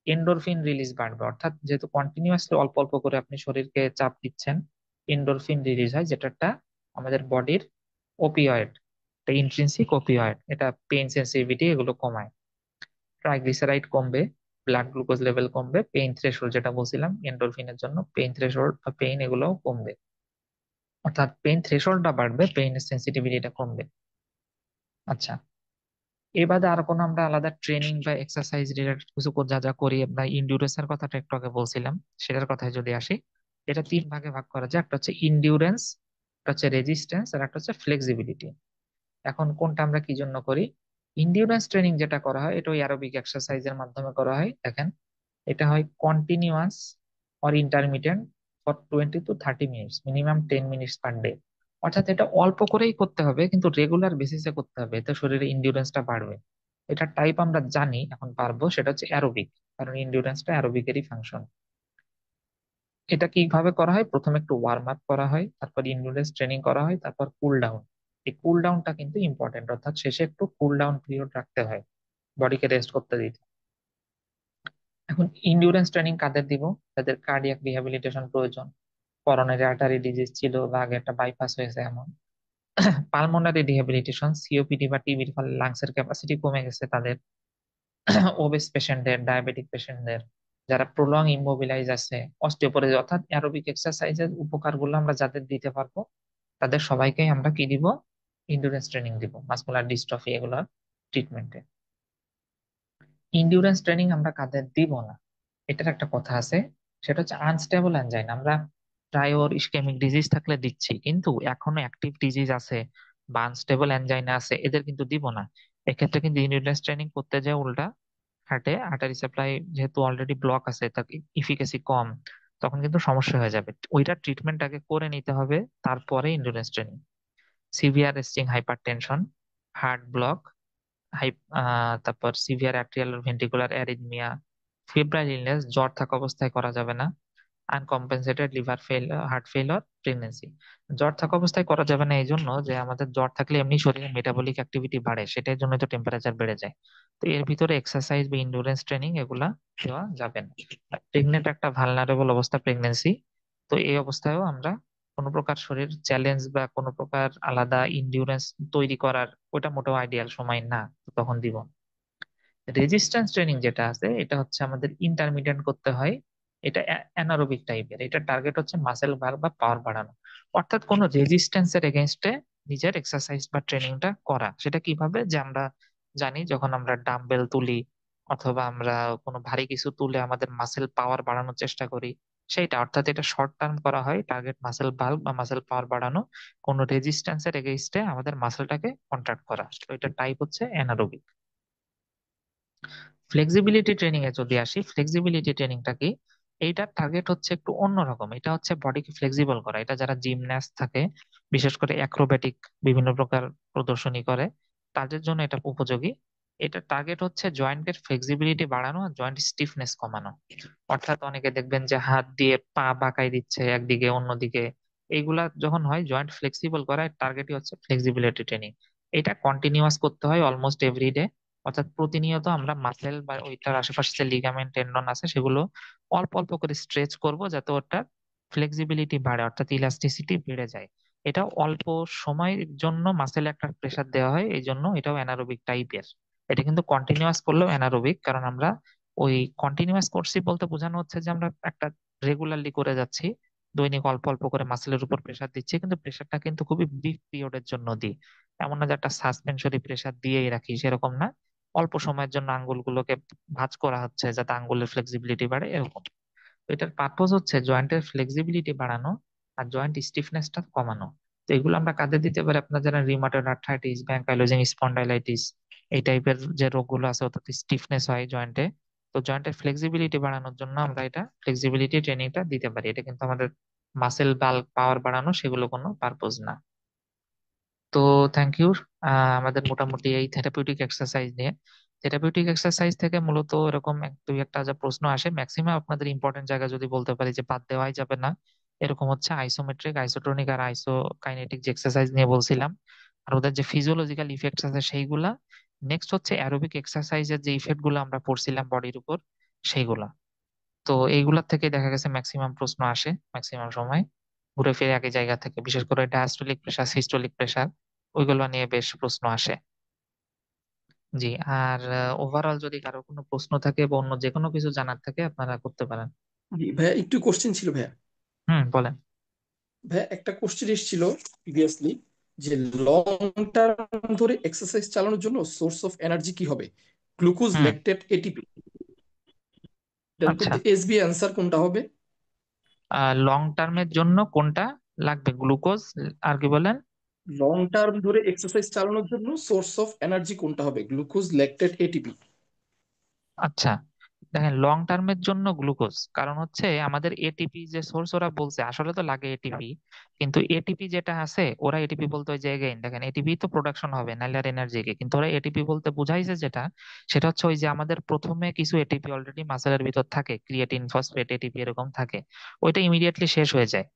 এন্ডোরফিন রিলিজ বাড়বে। অর্থাৎ যেহেতু কন্টিনিউয়াসলি অল্প অল্প করে আপনি শরীরকে চাপ দিচ্ছেন, এন্ডোরফিন রিলিজ হয়, যেটা আমাদের বডির ওপিওয়েড, এটা ইন্ট্রিনসিক ওপিওয়েড, এটা পেইন সেন্সিটিভিটি এগুলো কমায়। ট্রাইগ্লিসারাইড কমবে, ব্লাড গ্লুকোজ লেভেল কমবে, পেইন থ্রেশহোল্ড যেটা বলছিলাম এন্ডোরফিনের জন্য, পেইন থ্রেশহোল্ড বা পেইন এগুলোও কমবে। অর্থাৎ পেইন থ্রেশহোল্ডটা বাড়বে, পেইন সেন্সিটিভিটিটা কমবে। আচ্ছা, এর বাদে আর কোনো আমরা আলাদা ট্রেনিং বা এক্সারসাইজ রিলেটেড কিছু যা যা করি, আমরা ইন্ডিউরেন্সের কথাটা একটু আগে বলছিলাম, সেটার কথায় যদি আসি, এটা তিন ভাগে ভাগ করা যায়। একটা হচ্ছে ইন্ডিউরেন্স, একটা হচ্ছে রেজিস্ট্যান্স, আর একটা হচ্ছে ফ্লেক্সিবিলিটি। এখন কোনটা আমরা কি জন্য করি? ইন্ডিউরেন্স ট্রেনিং যেটা করা হয়, এটা ওই অ্যারোবিক এক্সারসাইজের মাধ্যমে করা হয়। দেখেন, এটা হয় continuous or intermittent for 20 to 30 minutes, minimum 10 minutes per day. অর্থাৎ এটা অল্প করেই করতে হবে, কিন্তু রেগুলার বেসিসে করতে হবে, এতে শরীরে ইন্ডিউরেন্সটা বাড়বে। এটা টাইপ আমরা জানি, এখন পারবো, সেটা হচ্ছে অ্যারোবিক, কারণ ইন্ডিউরেন্সটা অ্যারোবিকেরই ফাংশন। এটা কিভাবে করা হয়? প্রথমে একটু ওয়ার্ম আপ করা হয়, তারপর ইন্ডিউরেন্স ট্রেনিং করা হয়, তারপর কুল ডাউন। এই কুল ডাউনটা কিন্তু ইম্পর্টেন্ট, অর্থাৎ শেষে একটু কুল ডাউন পিরিয়ড রাখতে হয়, বডিকে রেস্ট করতে দিতে। এখন ইন্ডিউরেন্স ট্রেনিং কাদের দিব? যাদের কার্ডিয়াক রিহ্যাবিলিটেশন প্রয়োজন, করোনারি আর্টারি ডিজিজ ছিল বা আগে একটা বাইপাস হয়েছে এমন, পালমোনারি রিহ্যাবিলিটেশন, সিওপিডি বা টিবির ফলে লাংসের ক্যাপাসিটি কমে গেছে তাদের, ওবেস পেশেন্টদের, ডায়াবেটিক পেশেন্টদের, যারা প্রলং ইমোবিলাইজ আছে, অস্টিওপোরোসিস। অর্থাৎ অ্যারোবিক এক্সারসাইজের উপকারগুলো আমরা যাদের দিতে পারবো, তাদের সবাইকেই আমরা কি দিব? ইন্ডিউরেন্স ট্রেনিং দিব, মাসকুলার ডিস্ট্রফি এগুলো ট্রিটমেন্টে। ইন্ডিউরেন্স ট্রেনিং আমরা কাদের দিব না, এটার একটা কথা আছে, সেটা হচ্ছে আনস্টেবল অ্যাঞ্জাইনা। আমরা প্রায়র ইসকেমিক ডিজিজ থাকলে দিচ্ছি, কিন্তু এখনো অ্যাক্টিভ ডিজিজ আছে, বা আনস্টেবল অ্যানজাইনা আছে, এদের কিন্তু দিব না। এক্ষেত্রে কিন্তু ইন্ডিউরেন্স ট্রেনিং করতে যায় উল্টা হার্টে আর্টারি সাপ্লাই যেহেতু অলরেডি ব্লক আছে, তার ইফিকাসি কম, তখন কিন্তু সমস্যা হয়ে যাবে। ওইটা ট্রিটমেন্ট আগে করে নিতে হবে, তারপরে endurance training. Severe resting hypertension, heart block, high তারপর severe atrial ventricular arrhythmia, febrile illness, জ্বর থাকা অবস্থায় করা যাবে না। Uncompensated liver fail, heart failure, pregnancy. জ্বর থাকা অবস্থায় করা যাবে না এই জন্য যে আমাদের জ্বর থাকলে এমনি শরীরে মেটাবলিক অ্যাক্টিভিটি বাড়ে, সেটার জন্য তো টেম্পারেচার বেড়ে যায়। তো এর ভিতরে এক্সারসাইজ বা ইন্ডুরেন্স ট্রেনিং এগুলা দেওয়া যাবে না। প্রেগনেন্ট একটা ভালনারেবল অবস্থা প্রেগনেন্সি, তো এই অবস্থায়ও আমরা কোনো প্রকার শরীর চ্যালেঞ্জ বা কোনো প্রকার আলাদা ইন্ডিউরেন্স তৈরি করার ওটা মোটেও আইডিয়াল সময় না, তো তখন দিব। রেজিস্ট্যান্স ট্রেনিং যেটা আছে এটা হচ্ছে আমাদের ইন্টারমিডিয়েট করতে হয়। এটা অ্যানারোবিক টাইপের, এটা টার্গেট হচ্ছে মাসেল বার বা পাওয়ার বাড়ানো, অর্থাৎ কোনো রেজিস্ট্যান্সের এগেনস্টে নিজের এক্সারসাইজ বা ট্রেনিংটা করা। সেটা কিভাবে, যে আমরা জানি যখন আমরা ডাম্বেল তুলি অথবা আমরা কোনো ভারী কিছু তুলে আমাদের মাসেল পাওয়ার বাড়ানোর চেষ্টা করি, সেইটা অর্থাৎ এটা শর্ট টার্ম করা হয়, টার্গেট মাসেল বাল্ক বা মাসেল পাওয়ার বাড়ানো, কোনো রেজিস্ট্যান্সের এগেনস্টে আমাদের মাসেলটাকে কন্ট্রাক্ট করা, তো এটা টাইপ হচ্ছে অ্যানারোবিক। ফ্লেক্সিবিলিটি ট্রেনিং এ যদি আসি, ফ্লেক্সিবিলিটি ট্রেনিংটা কি? এইটার টার্গেট হচ্ছে একটু অন্যরকম, এটা হচ্ছে বডিকে ফ্লেক্সিবল করা। এটা যারা জিমন্যাস্ট থাকে, বিশেষ করে অ্যাক্রোব্যাটিক বিভিন্ন প্রকার প্রদর্শনী করে, তাদের জন্য এটা উপযোগী। এটা টার্গেট হচ্ছে জয়েন্টের ফ্লেক্সিবিলিটি বাড়ানো আর জয়েন্ট স্টিফনেস কমানো। অর্থাৎ অনেকে দেখবেন যে হাত দিয়ে পা বাঁকাই দিচ্ছে একদিকে অন্যদিকে, এইগুলা যখন হয় জয়েন্ট ফ্লেক্সিবল করা, টার্গেটই হচ্ছে ফ্লেক্সিবিলিটি ট্রেনিং। এটা কন্টিনিউয়াস করতে হয় অলমোস্ট এভরিডে, অর্থাৎ প্রতিনিয়ত আমরা মাসেল বা ওইটার আশেপাশে যে লিগামেন্ট টেন্ডন আছে সেগুলো অল্প অল্প করে স্ট্রেচ করব, যাতে ওটার ফ্লেক্সিবিলিটি বাড়ে, অর্থাৎ ইলাস্টিসিটি বেড়ে যায়। এটা অল্প সময়ের জন্য মাসেলে একটা প্রেসার দেওয়া হয়, এই জন্য এটাও অ্যানারোবিক টাইপের। এটা কিন্তু কন্টিনিউয়াস করলেও অ্যানারোবিক, কারণ আমরা ওই কন্টিনিউয়াস করছি বলতে বোঝানো হচ্ছে যে আমরা একটা রেগুলারলি করে যাচ্ছি, দৈনিক অল্প অল্প করে মাসেলের উপর প্রেসার দিচ্ছি, কিন্তু প্রেসারটা কিন্তু খুবই ব্রিফ পিরিয়ডের জন্য দিই। এমন না যে একটা সাসপেনশরি প্রেসার দিয়েই রাখি, সেরকম না। অল্প সময়ের জন্য আঙ্গুলগুলোকে ভাঁজ করা হচ্ছে যাতে আঙ্গুলের ফ্লেক্সিবিলিটি বাড়ে, এরকম। তো এটার পারপোজ হচ্ছে জয়েন্টের ফ্লেক্সিবিলিটি বাড়ানো আর জয়েন্ট স্টিফনেসটা কমানো। তো এগুলো আমরা কাদের দিতে পারি? আপনার যারা রিমাটয়েড আর্থ্রাইটিস বা অ্যাঙ্কাইলোজিং স্পন্ডাইলাইটিস, এই টাইপের যে রোগগুলো আছে, অর্থাৎ স্টিফনেস হয় জয়েন্টে, তো জয়েন্টের ফ্লেক্সিবিলিটি বাড়ানোর জন্য আমরা এটা ফ্লেক্সিবিলিটি ট্রেনিংটা দিতে পারি। এটা কিন্তু আমাদের মাসেল বাল্ক পাওয়ার বাড়ানো সেগুলো কোনো পারপোজ না। তো থ্যাংক ইউ। আমাদের মোটামুটি এই থেরাপিউটিক এক্সারসাইজ নিয়ে, থেরাপিউটিক এক্সারসাইজ থেকে মূলত এরকম এক দুই একটা যা প্রশ্ন আসে, ম্যাক্সিমাম আপনাদের ইম্পর্টেন্ট জায়গা যদি বলতে পারি যে বাদ দেওয়াই যাবে না, এরকম হচ্ছে আইসোমেট্রিক, আইসোটোনিক আর আইসোকাইনেটিক যে এক্সারসাইজ নিয়ে বলছিলাম, আর ওদের যে ফিজিওলজিক্যাল ইফেক্টস আছে সেইগুলা। নেক্সট হচ্ছে অ্যারোবিক এক্সারসাইজের যে ইফেক্ট গুলো আমরা পড়ছিলাম বডির উপর, সেইগুলা। তো এইগুলা থেকে দেখা গেছে ম্যাক্সিমাম প্রশ্ন আসে ম্যাক্সিমাম সময় ঘুরে ফিরে একই জায়গা থেকে, বিশেষ করে ডায়াস্টোলিক প্রেসার, সিস্টোলিক প্রেসার, ওইগুলো নিয়ে বেশ প্রশ্ন আসে। জি। আর ওভারঅল যদি কারো কোনো প্রশ্ন থাকে বা অন্য যে কোনো কিছু জানার থাকে আপনারা করতে পারেন। জি ভাইয়া, একটু কোশ্চেন ছিল ভাইয়া। হুম, বলেন। ভাইয়া একটা কোশ্চেন এসেছিল প্রিভিয়াসলি, যে লং টার্ম ধরে এক্সারসাইজ চালানোর জন্য সোর্স অফ এনার্জি কি হবে? Glucose, hmm. Lactate, ATP? এটার আচ্ছা, মধ্যে এসবি অ্যান্সার কোনটা হবে? লং টার্মের জন্য কোনটা লাগবে? গ্লুকোজ আর কি বলেন? লং টার্ম ধরে এক্সারসাইজ চালানোর জন্য সোর্স অফ এনার্জি কোনটা হবে? Glucose, lactate, ATP? আচ্ছা, দেখেন লং টার্মের জন্য গ্লুকোজ, কারণ হচ্ছে আমাদের এটিপি যে সোর্স ওরা বলছে আসলে তো লাগে এটিপি, কিন্তু এটিপি যেটা আছে ওরা এটিপি বলতে ওই জায়গায় দেখেন এটিপি তো প্রোডাকশন হবে নাহলে আর এনার্জিকে, কিন্তু ওরা এটিপি বলতে বুঝাইছে যেটা, সেটা হচ্ছে ওই যে আমাদের প্রথমে কিছু এটিপি অলরেডি মাসেলের ভিতর থাকে, ক্রিয়েটিন ফসফেট এটিপি এরকম থাকে, ওইটা ইমিডিয়েটলি শেষ হয়ে যায়।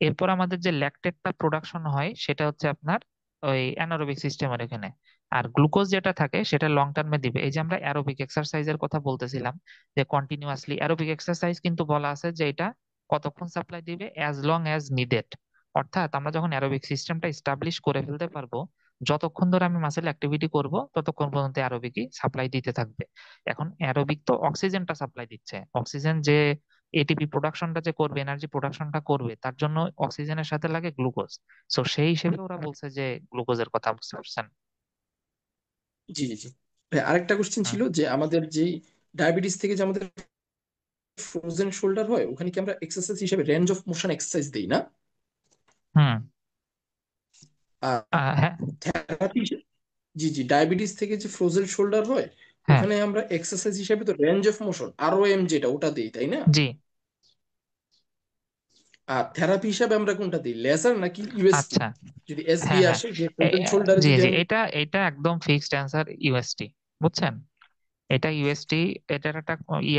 এরপর আমাদের যে ল্যাকটেটটা প্রোডাকশন হয় সেটা হচ্ছে আপনার ওই অ্যানারোবিক সিস্টেমের এখানে। আর গ্লুকোজ যেটা থাকে সেটা লং টার্মে দিবে। এই যে আমরা অ্যারোবিক এক্সারসাইজের কথা বলতেছিলাম, যে কন্টিনিউয়াসলি অ্যারোবিক এক্সারসাইজ কিন্তু বলা আছে যে এটা কতক্ষণ সাপ্লাই দিবে, অ্যাজ লং অ্যাজ নিডেড। অর্থাৎ আমরা যখন অ্যারোবিক সিস্টেমটা এস্টাবলিশ করে ফেলতে পারবো, যতক্ষণ ধরে আমি মাসেল অ্যাক্টিভিটি করব ততক্ষণ পর্যন্ত অ্যারোবিকই সাপ্লাই দিতে থাকবে। এখন অ্যারোবিক তো অক্সিজেনটা সাপ্লাই দিচ্ছে, অক্সিজেন যে এটিপি প্রোডাকশনটা যে করবে, এনার্জি প্রোডাকশনটা করবে, তার জন্য অক্সিজেনের সাথে লাগে গ্লুকোজ। সো সেই হিসেবে ওরা বলছে যে গ্লুকোজের কথা, বুঝতে পারছেন? জি জি জি। ভাই আরেকটা কোশ্চেন হুম। ছিল যে আমাদের যেই ডায়াবেটিস থেকে যে আমাদের ফ্রোজেন শোল্ডার হয়, ওখানে কি আমরা এক্সারসাইজ হিসেবে রেঞ্জ অফ মোশন এক্সারসাইজ দিই না? হুম। আর হ্যাঁ। থেরাপি, জি জি, ডায়াবেটিস থেকে যে ফ্রোজেন শোল্ডার হয়, হ্যাঁ। ওখানে আমরা এক্সারসাইজ হিসাবে তো রেঞ্জ অফ মোশন ROM যেটা ওটা দিই, তাই না? জি। আর থেরাপি হিসাবে আমরা কোনটা দিই, লেজার নাকি ইউএসটি? আচ্ছা। যদি এসবি হ্যাঁ, হ্যাঁ। আসে যে ফ্রোজেন শোল্ডারে জি, যদি জি, আমি, এটা এটা একদম ফিক্সড অ্যান্সার, ইউএসটি। বুঝছেন? এটা ইউএসটি, এটার একটা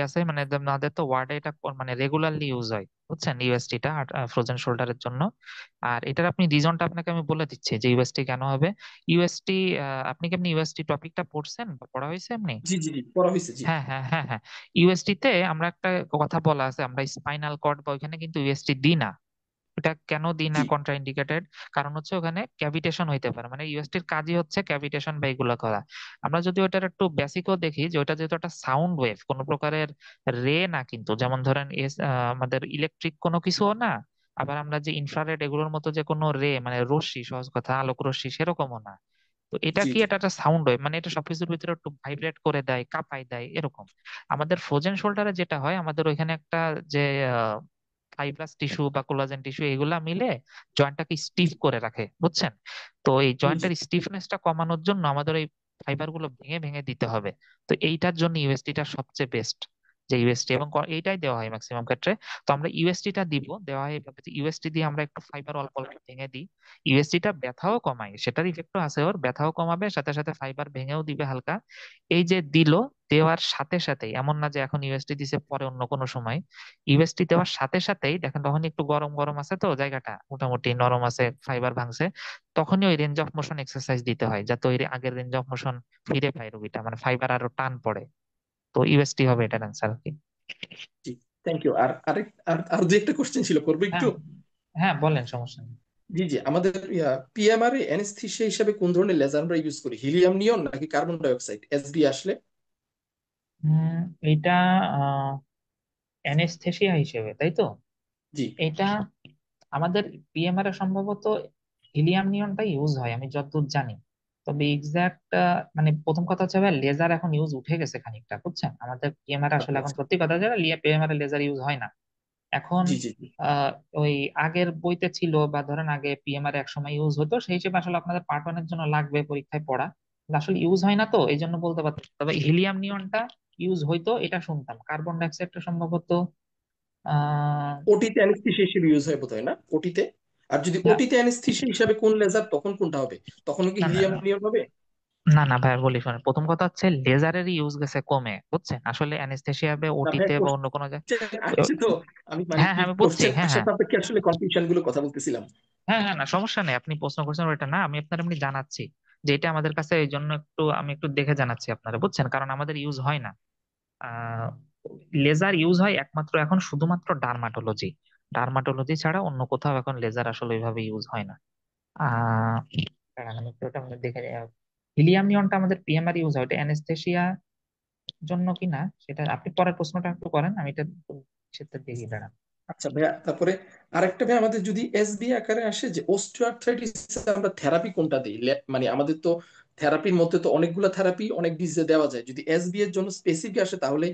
আছে, মানে আমাদের তো ওয়ার্ডে এটা মানে রেগুলারলি ইউজ হয়, বুঝছেন, ইউএসটিটা ফ্রোজেন শোল্ডারের জন্য। আর এটার আপনি রিজনটা আপনাকে আমি বলে দিচ্ছি যে ইউএসটি কেন হবে। ইউএসটি, আপনি কি আপনি ইউএসটি টপিকটা পড়ছেন বা পড়া হয়েছে এমনি? জি জি জি, পড়া হয়েছে, জি। হ্যাঁ, হ্যাঁ, হ্যাঁ, হ্যাঁ। ইউএসটি তে আমরা একটা কথা বলা আছে, আমরা স্পাইনাল কর্ড বা ওইখানে কিন্তু ইউএসটি দিই না। এটা কেন দিই না, জি কন্ট্রা ইন্ডিকেটেড। কারণ হচ্ছে ওখানে ক্যাভিটেশন হইতে পারে, মানে ইউএসটির কাজই হচ্ছে ক্যাভিটেশন বা এগুলো করা। আমরা যদি ওটার একটু বেসিকও দেখি, যে ওটা যেহেতু একটা সাউন্ড ওয়েভ, কোনো প্রকারের রে না কিন্তু, যেমন ধরেন আমাদের ইলেকট্রিক কোনো কিছুও না, আবার আমরা যে ইনফ্রারেড এগুলোর মতো যে কোনো রে, মানে রশ্মি, সহজ কথা আলোক রশ্মি, সেরকমও না। তো এটা জি কি, জি এটা একটা সাউন্ড ওয়েভ, মানে এটা সবকিছুর ভিতরে একটু ভাইব্রেট করে দেয়, কাঁপাই দেয়, এরকম। আমাদের ফ্রোজেন শোল্ডারে যেটা হয়, আমাদের ওইখানে একটা যে ফাইব্রাস টিস্যু বা কোলাজেন টিস্যু এগুলা মিলে জয়েন্টটাকে স্টিফ করে রাখে, বুঝছেন? তো এই জি জি। জয়েন্টের স্টিফনেসটা কমানোর জন্য আমাদের এই ফাইবার গুলো ভেঙে ভেঙে দিতে হবে। তো এইটার জন্য ইউএসটি টা সবচেয়ে বেস্ট, যে ইউএসটি, এবং এইটাই দেওয়া হয় ম্যাক্সিমাম ক্ষেত্রে। তো আমরা ইউএসটি টা দিব, দেওয়া হয় এভাবে যে ইউএসটি দিয়ে আমরা একটু ফাইবার অল্প অল্প ভেঙে দিই। ইউএসটি টা ব্যথাও কমায়, সেটার ইফেক্টও আছে, ওর ব্যথাও কমাবে, সাথে সাথে ফাইবার ভেঙেও দিবে হালকা। এই যে দিল, দেওয়ার সাথে সাথে, এমন না যে এখন ইউএসটি দিছে পরে অন্য কোনো সময়, ইউএসটি দেওয়ার সাথে সাথেই দেখেন, তখন একটু গরম গরম আছে, তো জায়গাটা মোটামুটি নরম আছে, ফাইবার ভাঙছে, তখনই ওই রেঞ্জ অফ মোশন এক্সারসাইজ দিতে হয়, যাতে ওই আগের রেঞ্জ অফ মোশন ফিরে পায় রোগীটা, মানে ফাইবার আরো টান পড়ে। তো ইউএসটি হবে এটার অ্যান্সার আর কি। জি, থ্যাংক ইউ। আর আরেক আর যে একটা কোশ্চেন ছিল, করবে একটু? হ্যাঁ, হ্যাঁ, বলেন, সমস্যা নেই। জি জি, আমাদের পিএমআর এ অ্যানেস্থেসিয়া হিসাবে কোন ধরনের লেজার আমরা ইউজ করি, হিলিয়াম নিয়ন নাকি কার্বন ডাই অক্সাইড এসবি আসলে? উম, এটা অ্যানেস্থেসিয়া হিসেবে, তাই তো? জি। এটা আমাদের পিএমআর এ সম্ভবত হিলিয়াম নিয়নটা ইউজ হয়, আমি যতদূর জানি। তবে এক্সাক্ট, মানে প্রথম কথা হচ্ছে ভাই, লেজার এখন ইউজ উঠে গেছে খানিকটা, বুঝছেন, আমাদের পিএমআর আসলে আচ্ছা এখন আচ্ছা। সত্যি কথা যে পিএমআর এ লেজার ইউজ হয় না এখন। জি জি জি। ওই আগের বইতে ছিল, বা ধরেন আগে পিএমআর এক সময় ইউজ হতো, সেই হিসেবে আসলে আপনাদের পার্ট ওয়ানের জন্য লাগবে পরীক্ষায় পড়া, কিন্তু আসলে ইউজ হয় না, তো এই জন্য বলতে পারছি না। তবে হিলিয়াম নিয়নটা ইউজ হইতো, এটা শুনতাম। কার্বন ডাইঅক্সাইডটা সম্ভবত আহ ওটিতে অ্যানেস্থেসিয়া হিসেবে ইউজ হয় বোধহয়, না ওটিতে? আর যদি ওটিতে অ্যানেস্থেসিয়া হিসাবে কোন লেজার, তখন কোনটা হবে? তখন কি না, না, হিলিয়াম নিয়ন হবে? না, না ভাই, বলি শোনেন, প্রথম কথা হচ্ছে লেজারের ইউজ গেছে কমে, বুঝছেন, আসলে অ্যানেস্থেসিয়া বা না ভাই, ওটিতে বা অন্য কোনো কোশ্চেন আসছে তো, আমি মানে হ্যাঁ, কি হ্যাঁ, আমি বলছি, কোশ্চেন হ্যাঁ, আসার হ্যাঁ, সাপেক্ষে আসলে কনফিউশন গুলো কথা বলতেছিলাম। হ্যাঁ, হ্যাঁ, না সমস্যা নেই, আপনি প্রশ্ন করছেন ওইটা না, আমি আপনার এমনি জানাচ্ছি যে এটা আমাদের কাছে, এই জন্য একটু আমি একটু দেখে জানাচ্ছি আপনারা, বুঝছেন, কারণ আমাদের ইউজ হয় না। আহ লেজার ইউজ হয় একমাত্র এখন শুধুমাত্র ডার্মাটোলজি, ডার্মাটোলজি ছাড়া অন্য কোথাও এখন লেজার আসলে ওইভাবে ইউজ হয় না। আহ দাঁড়ান, আমি একটু ওটা আমাদের দেখে, হিলিয়াম নিয়নটা আমাদের পিএমআর ইউজ হয়, ওটা অ্যানেস্থেসিয়া জন্য কি না, সেটা আপনি পরের প্রশ্নটা একটু করেন, আমি এটা সেটা দেখি, দাঁড়ান। আচ্ছা ভাইয়া, তারপরে আরেকটা ভাই, আমাদের যদি এসবি আকারে আসে যে অস্টিওআর্থ্রাইটিস, আমরা থেরাপি কোনটা দিই? মানে আমাদের তো থেরাপির মধ্যে তো অনেকগুলো থেরাপি অনেক ডিজিজে দেওয়া যায়, যদি এসবি এর জন্য স্পেসিফিক আসে, তাহলে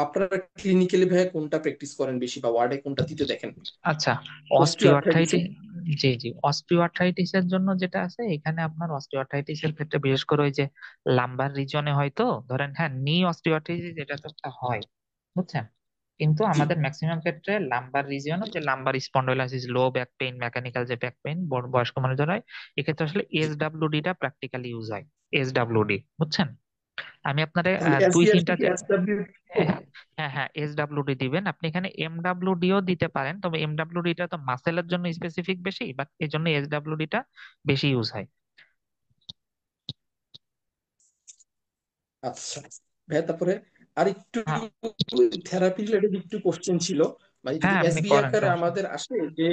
আপনারা ক্লিনিক্যালি ভাইয়া কোনটা প্র্যাকটিস করেন বেশি, বা ওয়ার্ডে কোনটা দিতে দেখেন আচ্ছা, অস্টিওআর্থ্রাইটিসে? অস্টিওআর্থ্রাইটিস, জি, জি, অস্টিওআর্থ্রাইটিস এর জন্য যেটা আছে এখানে, আপনার অস্টিওআর্থ্রাইটিস এর ক্ষেত্রে বিশেষ করে ওই যে লাম্বার রিজনে হয়তো, ধরেন, হ্যাঁ, নি অস্টিওআর্থ্রাইটিস এটা তো একটা হয়, বুঝছেন, কিন্তু জি। আমাদের ম্যাক্সিমাম ক্ষেত্রে লাম্বার রিজিয়ন, যে lumber spondylosis, low back pain, mechanical যে ব্যাক পেইন বয়স্ক মানুষদের হয়, এক্ষেত্রে আসলে জি, এসডব্লিউডি টা প্র্যাকটিক্যালি ইউজ হয়। এসডব্লিউডি, বুঝছেন? আমি আপনারে তাহলে দুই এসবি আসলে তিনটা কি এসডব্লিউ? হ্যাঁ, হ্যাঁ, এসডব্লিউডি দিবেন আপনি, এখানে এমডব্লিউডি ও দিতে পারেন, তবে এমডব্লিউডি টা তো মাসেলের জন্য স্পেসিফিক বেশি, বাট এই জন্য এসডব্লিউডি টা বেশি ইউজ হয়। আচ্ছা ভাইয়া, তারপরে আরেকটু হ্যাঁ, থেরাপি রিলেটেড একটু কোশ্চেন ছিল, মানে যদি হ্যাঁ, আপনি এসবি করেন, আকারে সমস্যা নেই। আমাদের আসে যে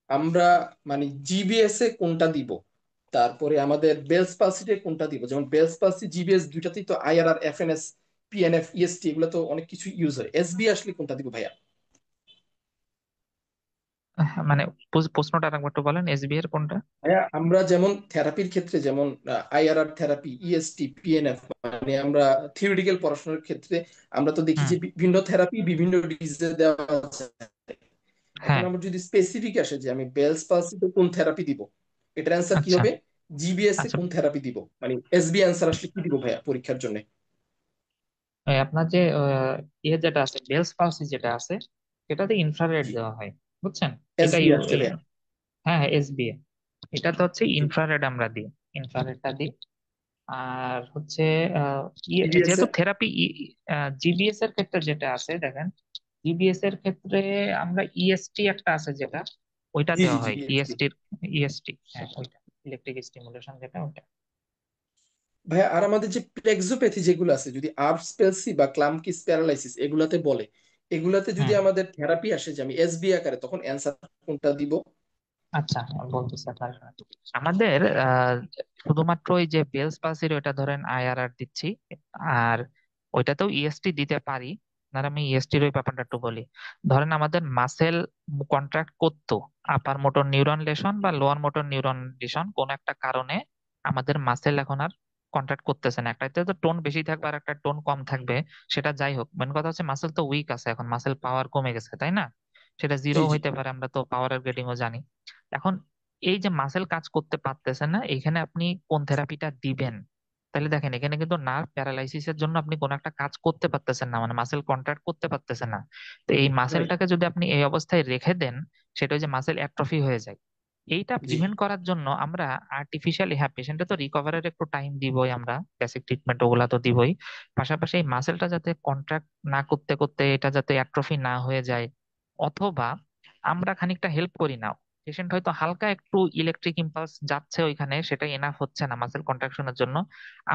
আমরা মানে জিবিএস এ কোনটা দিব, তারপরে আমাদের বেলস পালসিতে কোনটা দিব, যেমন বেলস পালসি জিবিএস দুইটাতেই তো আইআরআর, এফএনএস, পিএনএফ, ইএসটি এগুলো তো অনেক কিছু ইউজ হয়, এসবি আসলে কোনটা দিব ভাইয়া? হ্যাঁ, মানে প্রশ্নটা আরেকবার একটু বলেন, এসবি এর কোনটা? ভাইয়া, আমরা যেমন থেরাপির ক্ষেত্রে যেমন আইআরআর থেরাপি, ইএসটি, পিএনএফ, মানে আমরা থিওরিটিক্যাল পড়াশোনার ক্ষেত্রে আমরা তো দেখি হুম। যে বিভিন্ন থেরাপি বিভিন্ন ডিজিজে দেওয়া আছে। এখন হ্যাঁ, আমরা যদি স্পেসিফিক আসে যে আমি বেলস পালসিতে কোন থেরাপি দিব, এটার অ্যান্সার কি আচ্ছা হবে? জিবিএস এ আচ্ছা। কোন থেরাপি দিব, মানে এসবি অ্যান্সার আসলে কি দিব ভাইয়া পরীক্ষার জন্য? এই আপনার যে ইয়ে যেটা আছে, বেলস পালসি যেটা আছে, সেটাতে ইনফ্রারেড জি, দেওয়া হয়, বুঝছেন? এটা এসবি আসছে ভাইয়া। হ্যাঁ হ্যাঁ, এসবিএ। এটা তো হচ্ছে জি, ইনফ্রারেড আমরা দিই, ইনফ্রারেডটা দিই। আর হচ্ছে জিবিএস যেহেতু এর। থেরাপি জিবিএস এর ক্ষেত্রে যেটা আছে দেখেন, জিবিএস এর ক্ষেত্রে আমরা ইএসটি একটা আছে যেটা, ওইটা জি জি দেওয়া জি, হয় ESP। ইএসটি, হ্যাঁ ওইটা, ইলেকট্রিক স্টিমুলেশন যেটা ওটা। ভাইয়া আর আমাদের যে প্লেক্সোপ্যাথি যেগুলো আছে, যদি আর্বস পেলসি বা ক্লামকিস প্যারালাইসিস এগুলাতে বলে, এগুলাতে যদি হুম। আমাদের থেরাপি আসে যে আমি এসবি আকারে, তখন অ্যান্সার কোনটা দিব? আচ্ছা, আমি বলতেছি আপনার শোনেন। আমাদের শুধুমাত্র ওই যে বেলস পালসির ওইটা ধরেন আইআরআর দিচ্ছি, আর ওইটাতেও ইএসটি দিতে পারি। আর আমি ইএসটির ওই ব্যাপারটা একটু বলি। ধরেন আমাদের মাসেল কন্ট্রাক্ট করতো, আপার মোটর নিউরন লেশন বা লোয়ার মোটর নিউরন লেশন, কোন একটা কারণে আমাদের মাসেল এখন আর কন্ট্রাক্ট করতেছে না, একটাতে তো টোন বেশি থাকবে আর একটা টোন কম থাকবে। সেটা যাই হোক, মেন কথা হচ্ছে মাসেল তো উইক আছে, এখন মাসেল পাওয়ার কমে গেছে, তাই না? সেটা জিরো জি জি হইতে পারে, আমরা তো পাওয়ারের গ্রেডিংও জানি। এখন এই যে মাসেল কাজ করতে পারতেছে না, এখানে আপনি কোন থেরাপিটা দিবেন? তাহলে দেখেন, এখানে কিন্তু নার্ভ প্যারালাইসিসের জন্য আপনি কোন একটা কাজ করতে পারতেছেন না, মানে মাসেল কন্ট্রাক্ট করতে পারতেছেন না। তো এই রাইট। মাসেলটাকে যদি আপনি এই অবস্থায় রেখে দেন, সেটা ওই যে মাসেল অ্যাট্রফি হয়ে যায়। এইটা জি প্রিভেন্ট করার জন্য আমরা আর্টিফিশিয়ালি, হ্যাঁ পেশেন্টে তো রিকভারের একটু টাইম দিবই, আমরা বেসিক ট্রিটমেন্ট ওগুলা তো দিবই, পাশাপাশি এই মাসেলটা যাতে কন্ট্রাক্ট না করতে করতে এটা যাতে অ্যাট্রফি না হয়ে যায়, অথবা আমরা খানিকটা হেল্প করি না, পেশেন্ট হয়তো হালকা একটু ইলেকট্রিক ইম্পালস যাচ্ছে ওইখানে, সেটা এনাফ হচ্ছে না মাসেল কন্ট্রাকশনের জন্য,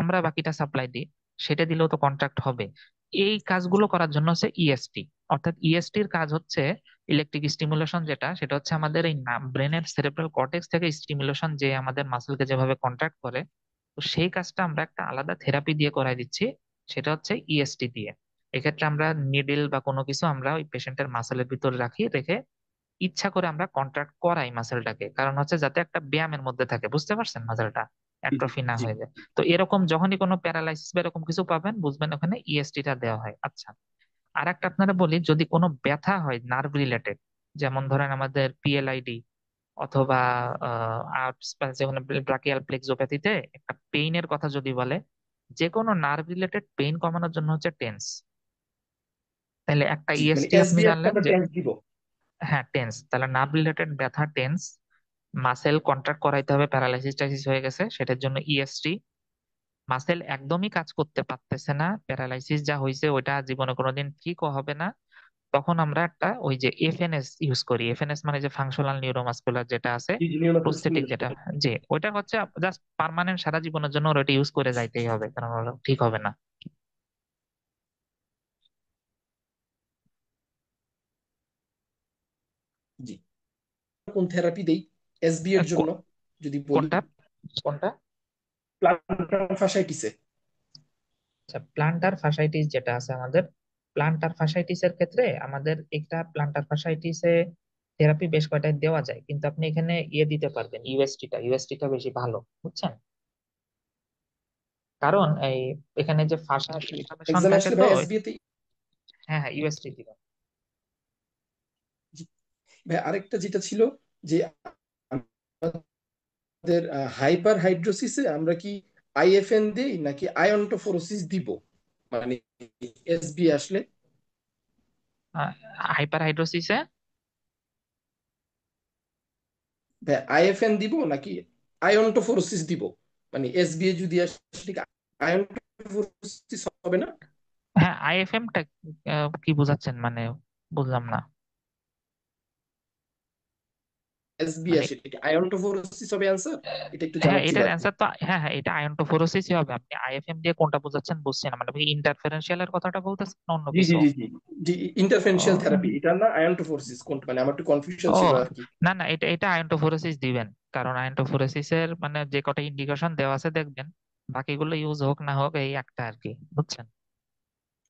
আমরা বাকিটা সাপ্লাই দিই, সেটা দিলেও তো কন্ট্রাক্ট হবে। এই কাজগুলো করার জন্য হচ্ছে ইএসটি। অর্থাৎ ইএসটির কাজ হচ্ছে ইলেকট্রিক স্টিমুলেশন, যেটা সেটা হচ্ছে আমাদের এই ব্রেনের সেরেব্রাল কর্টেক্স থেকে স্টিমুলেশন, যে আমাদের মাসেলকে যেভাবে কন্ট্রাক্ট করে, তো সেই কাজটা আমরা একটা আলাদা থেরাপি দিয়ে করাই দিচ্ছি, সেটা হচ্ছে ইএসটি দিয়ে। এক্ষেত্রে আমরা নিডল বা কোনো কিছু আমরা ওই পেশেন্টের মাসেলের ভিতর রাখি, রেখে ইচ্ছা করে আমরা কন্ট্রাক্ট করাই মাসেলটাকে, কারণ হচ্ছে যাতে একটা ব্যায়ামের মধ্যে থাকে, বুঝতে পারছেন, মাসেলটা জি জি অ্যাট্রফি না জি। হয়ে যায়। তো এরকম যখনই কোনো প্যারালাইসিস বা এরকম কিছু পাবেন, বুঝবেন ওখানে ইএসটি টা দেওয়া হয়। আচ্ছা, আর একটা আপনারা বলি, যদি কোনো ব্যথা হয় নার্ভ রিলেটেড, যেমন ধরেন আমাদের পিএলআইডি, অথবা যেমন ব্রাকিয়াল প্লেক্সোপ্যাথিতে একটা পেইনের কথা যদি বলে, যে কোনো নার্ভ রিলেটেড পেইন কমানোর জন্য হচ্ছে টেন্স। তাহলে একটা জি মানে ইএসটি আপনি এসবি একটা জানলেন আমরা যে, টেন্স দিব। হ্যাঁ টেন্স, তাহলে নার্ভ রিলেটেড ব্যথা টেন্স, মাসেল কন্ট্রাক্ট করাইতে হবে, প্যারালাইসিস টাইসিস হয়ে গেছে সেটার জন্য ইএসটি। মাসেল একদমই কাজ করতে পারতেছে না, প্যারালাইসিস যা হয়েছে ওইটা জীবনে কোনোদিন ঠিকও হবে না, তখন আমরা একটা ওই যে এফএনএস ইউজ করি। এফএনএস মানে যে ফাংশনাল নিউরোমাসকুলার যেটা আছে, জি জি, নিউরোমাসকুলার প্রস্থেটিক যেটা, স্টিমুলেশন। যে ওইটা হচ্ছে জাস্ট পার্মানেন্ট সারা জীবনের জন্য ওটা ইউজ করে যাইতেই হবে, কারণ ওটা ঠিক হবে না। জি। কোন থেরাপি দেই এসবি এর জন্য যদি বলি? কোনটা কোনটা? প্লান্টার ফাসাইটিসে। আচ্ছা, প্লান্টার ফাসাইটিস যেটা আছে আমাদের, প্লান্টার ফাসাইটিস এর ক্ষেত্রে আমাদের একটা প্লান্টার ফাসাইটিসে থেরাপি বেশ কয়টাই দেওয়া যায়, কিন্তু আপনি এখানে ইয়ে দিতে পারবেন, ইউএসটি টা বেশি ভালো, বুঝছেন? কারণ এই এখানে যে ফাসা ইনফ্লামেশন এক্সামে থাকে আসলে তো। ভাই এসবি তে। হ্যাঁ হ্যাঁ, ইউএসটি দিবেন। জি। ভাই আরেকটা যেটা ছিল যে আমাদের হাইপার হাইড্রোসিসে আমরা কি আইএফএন দেই নাকি আয়ন্টোফোরোসিস দিব, মানে এসবি আসলে? হাইপার হাইড্রোসিসে ভাই আইএফএন দিব নাকি আয়ন্টোফোরোসিস দিব, মানে এসবি যদি আসলে আয়ন্টোফোরোসিস হবে না? হ্যাঁ, আইএফএম টা কি বোঝাচ্ছেন মানে, বুঝলাম না। এসবি মানে আসলে কি আয়ন্টোফোরোসিস হবে অ্যান্সার? এটা একটু হ্যাঁ, জানার ছিল এটার আর কি। অ্যান্সার তো হ্যাঁ হ্যাঁ, এটা আয়ন্টোফোরোসিসই হবে। আপনি আইএফএম দিয়ে কোনটা বোঝাচ্ছেন বুঝছেন না, মানে আপনি ইন্টারফারেন্সিয়াল এর কথাটা বলতেছেন না অন্য জি জি কিছু? জি জি। জি, ইন্টারফেরেন্সিয়াল থেরাপি ও এটা না আয়ন্টোফোরোসিস কোনটা, মানে আমার একটু কনফিউশন ও ছিল আর কি। না না, এটা এটা আয়ন্টোফোরোসিস দিবেন, কারণ আয়ন্টোফোরোসিস এর মানে যে কটা ইন্ডিকেশন দেওয়া আছে দেখবেন, বাকিগুলো ইউজ হোক না হোক এই একটা আর কি, বুঝছেন?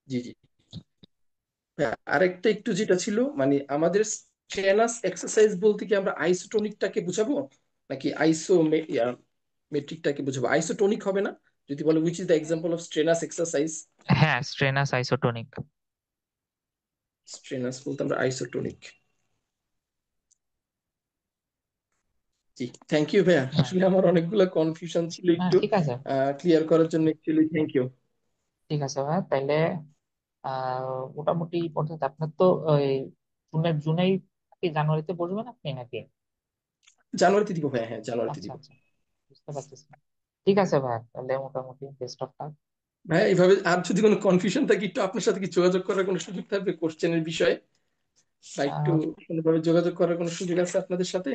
জি জি। হ্যাঁ, আরেকটা একটু যেটা ছিল মানে আমাদের স্ট্রেনাস এক্সারসাইজ বলতে কি আমরা আইসোটোনিকটাকে বুঝাবো নাকি মেট্রিকটাকে বুঝাবো? আইসোটোনিক হবে না যদি বলে which is the example of strenuous exercise? হ্যাঁ, স্ট্রেনাস আইসোটোনিক। স্ট্রেনাস বলতে আমরা আইসোটোনিক। জি, থ্যাংক ইউ ভাইয়া, হ্যাঁ। আসলে আমার অনেকগুলো কনফিউশন ছিল হ্যাঁ একটু, ঠিক আছে। ক্লিয়ার করার জন্য অ্যাকচুয়ালি থ্যাংক ইউ। ঠিক আছে ভাই, তাইলে মোটামুটি পর্যন্ত আপনার তো ওই জুনেই কি জানুয়ারিতে বসবেন আপনি নাকি? জানুয়ারিতে দিব ভাইয়া, হ্যাঁ জানুয়ারিতে আচ্ছা দিব। আচ্ছা, বুঝতে পারতেছি। ঠিক আছে ভাই, তাহলে মোটামুটি বেস্ট অফ লাক। ভাইয়া এইভাবে আর যদি কোনো কনফিউশন থাকে একটু আপনার সাথে কি যোগাযোগ করার কোনো সুযোগ থাকবে কোশ্চেনের বিষয়ে, বা একটু কোনোভাবে যোগাযোগ করার কোনো সুযোগ আছে আপনাদের সাথে?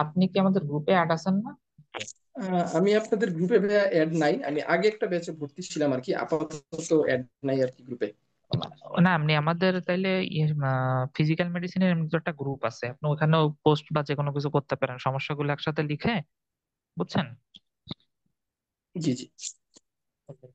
আপনি কি আমাদের গ্রুপে অ্যাড আছেন না? আমি আপনাদের গ্রুপে ভাইয়া অ্যাড নাই, আমি আগে একটা ব্যাচে ভর্তি ছিলাম আর কি, আপাতত অ্যাড নাই আর কি গ্রুপে। না, আপনি আমাদের তাইলে ফিজিক্যাল মেডিসিনের এমনি তো একটা গ্রুপ আছে, আপনি ওখানেও পোস্ট বা যে কোনো কিছু করতে পারেন, সমস্যাগুলো একসাথে লিখে, বুঝছেন? জি জি।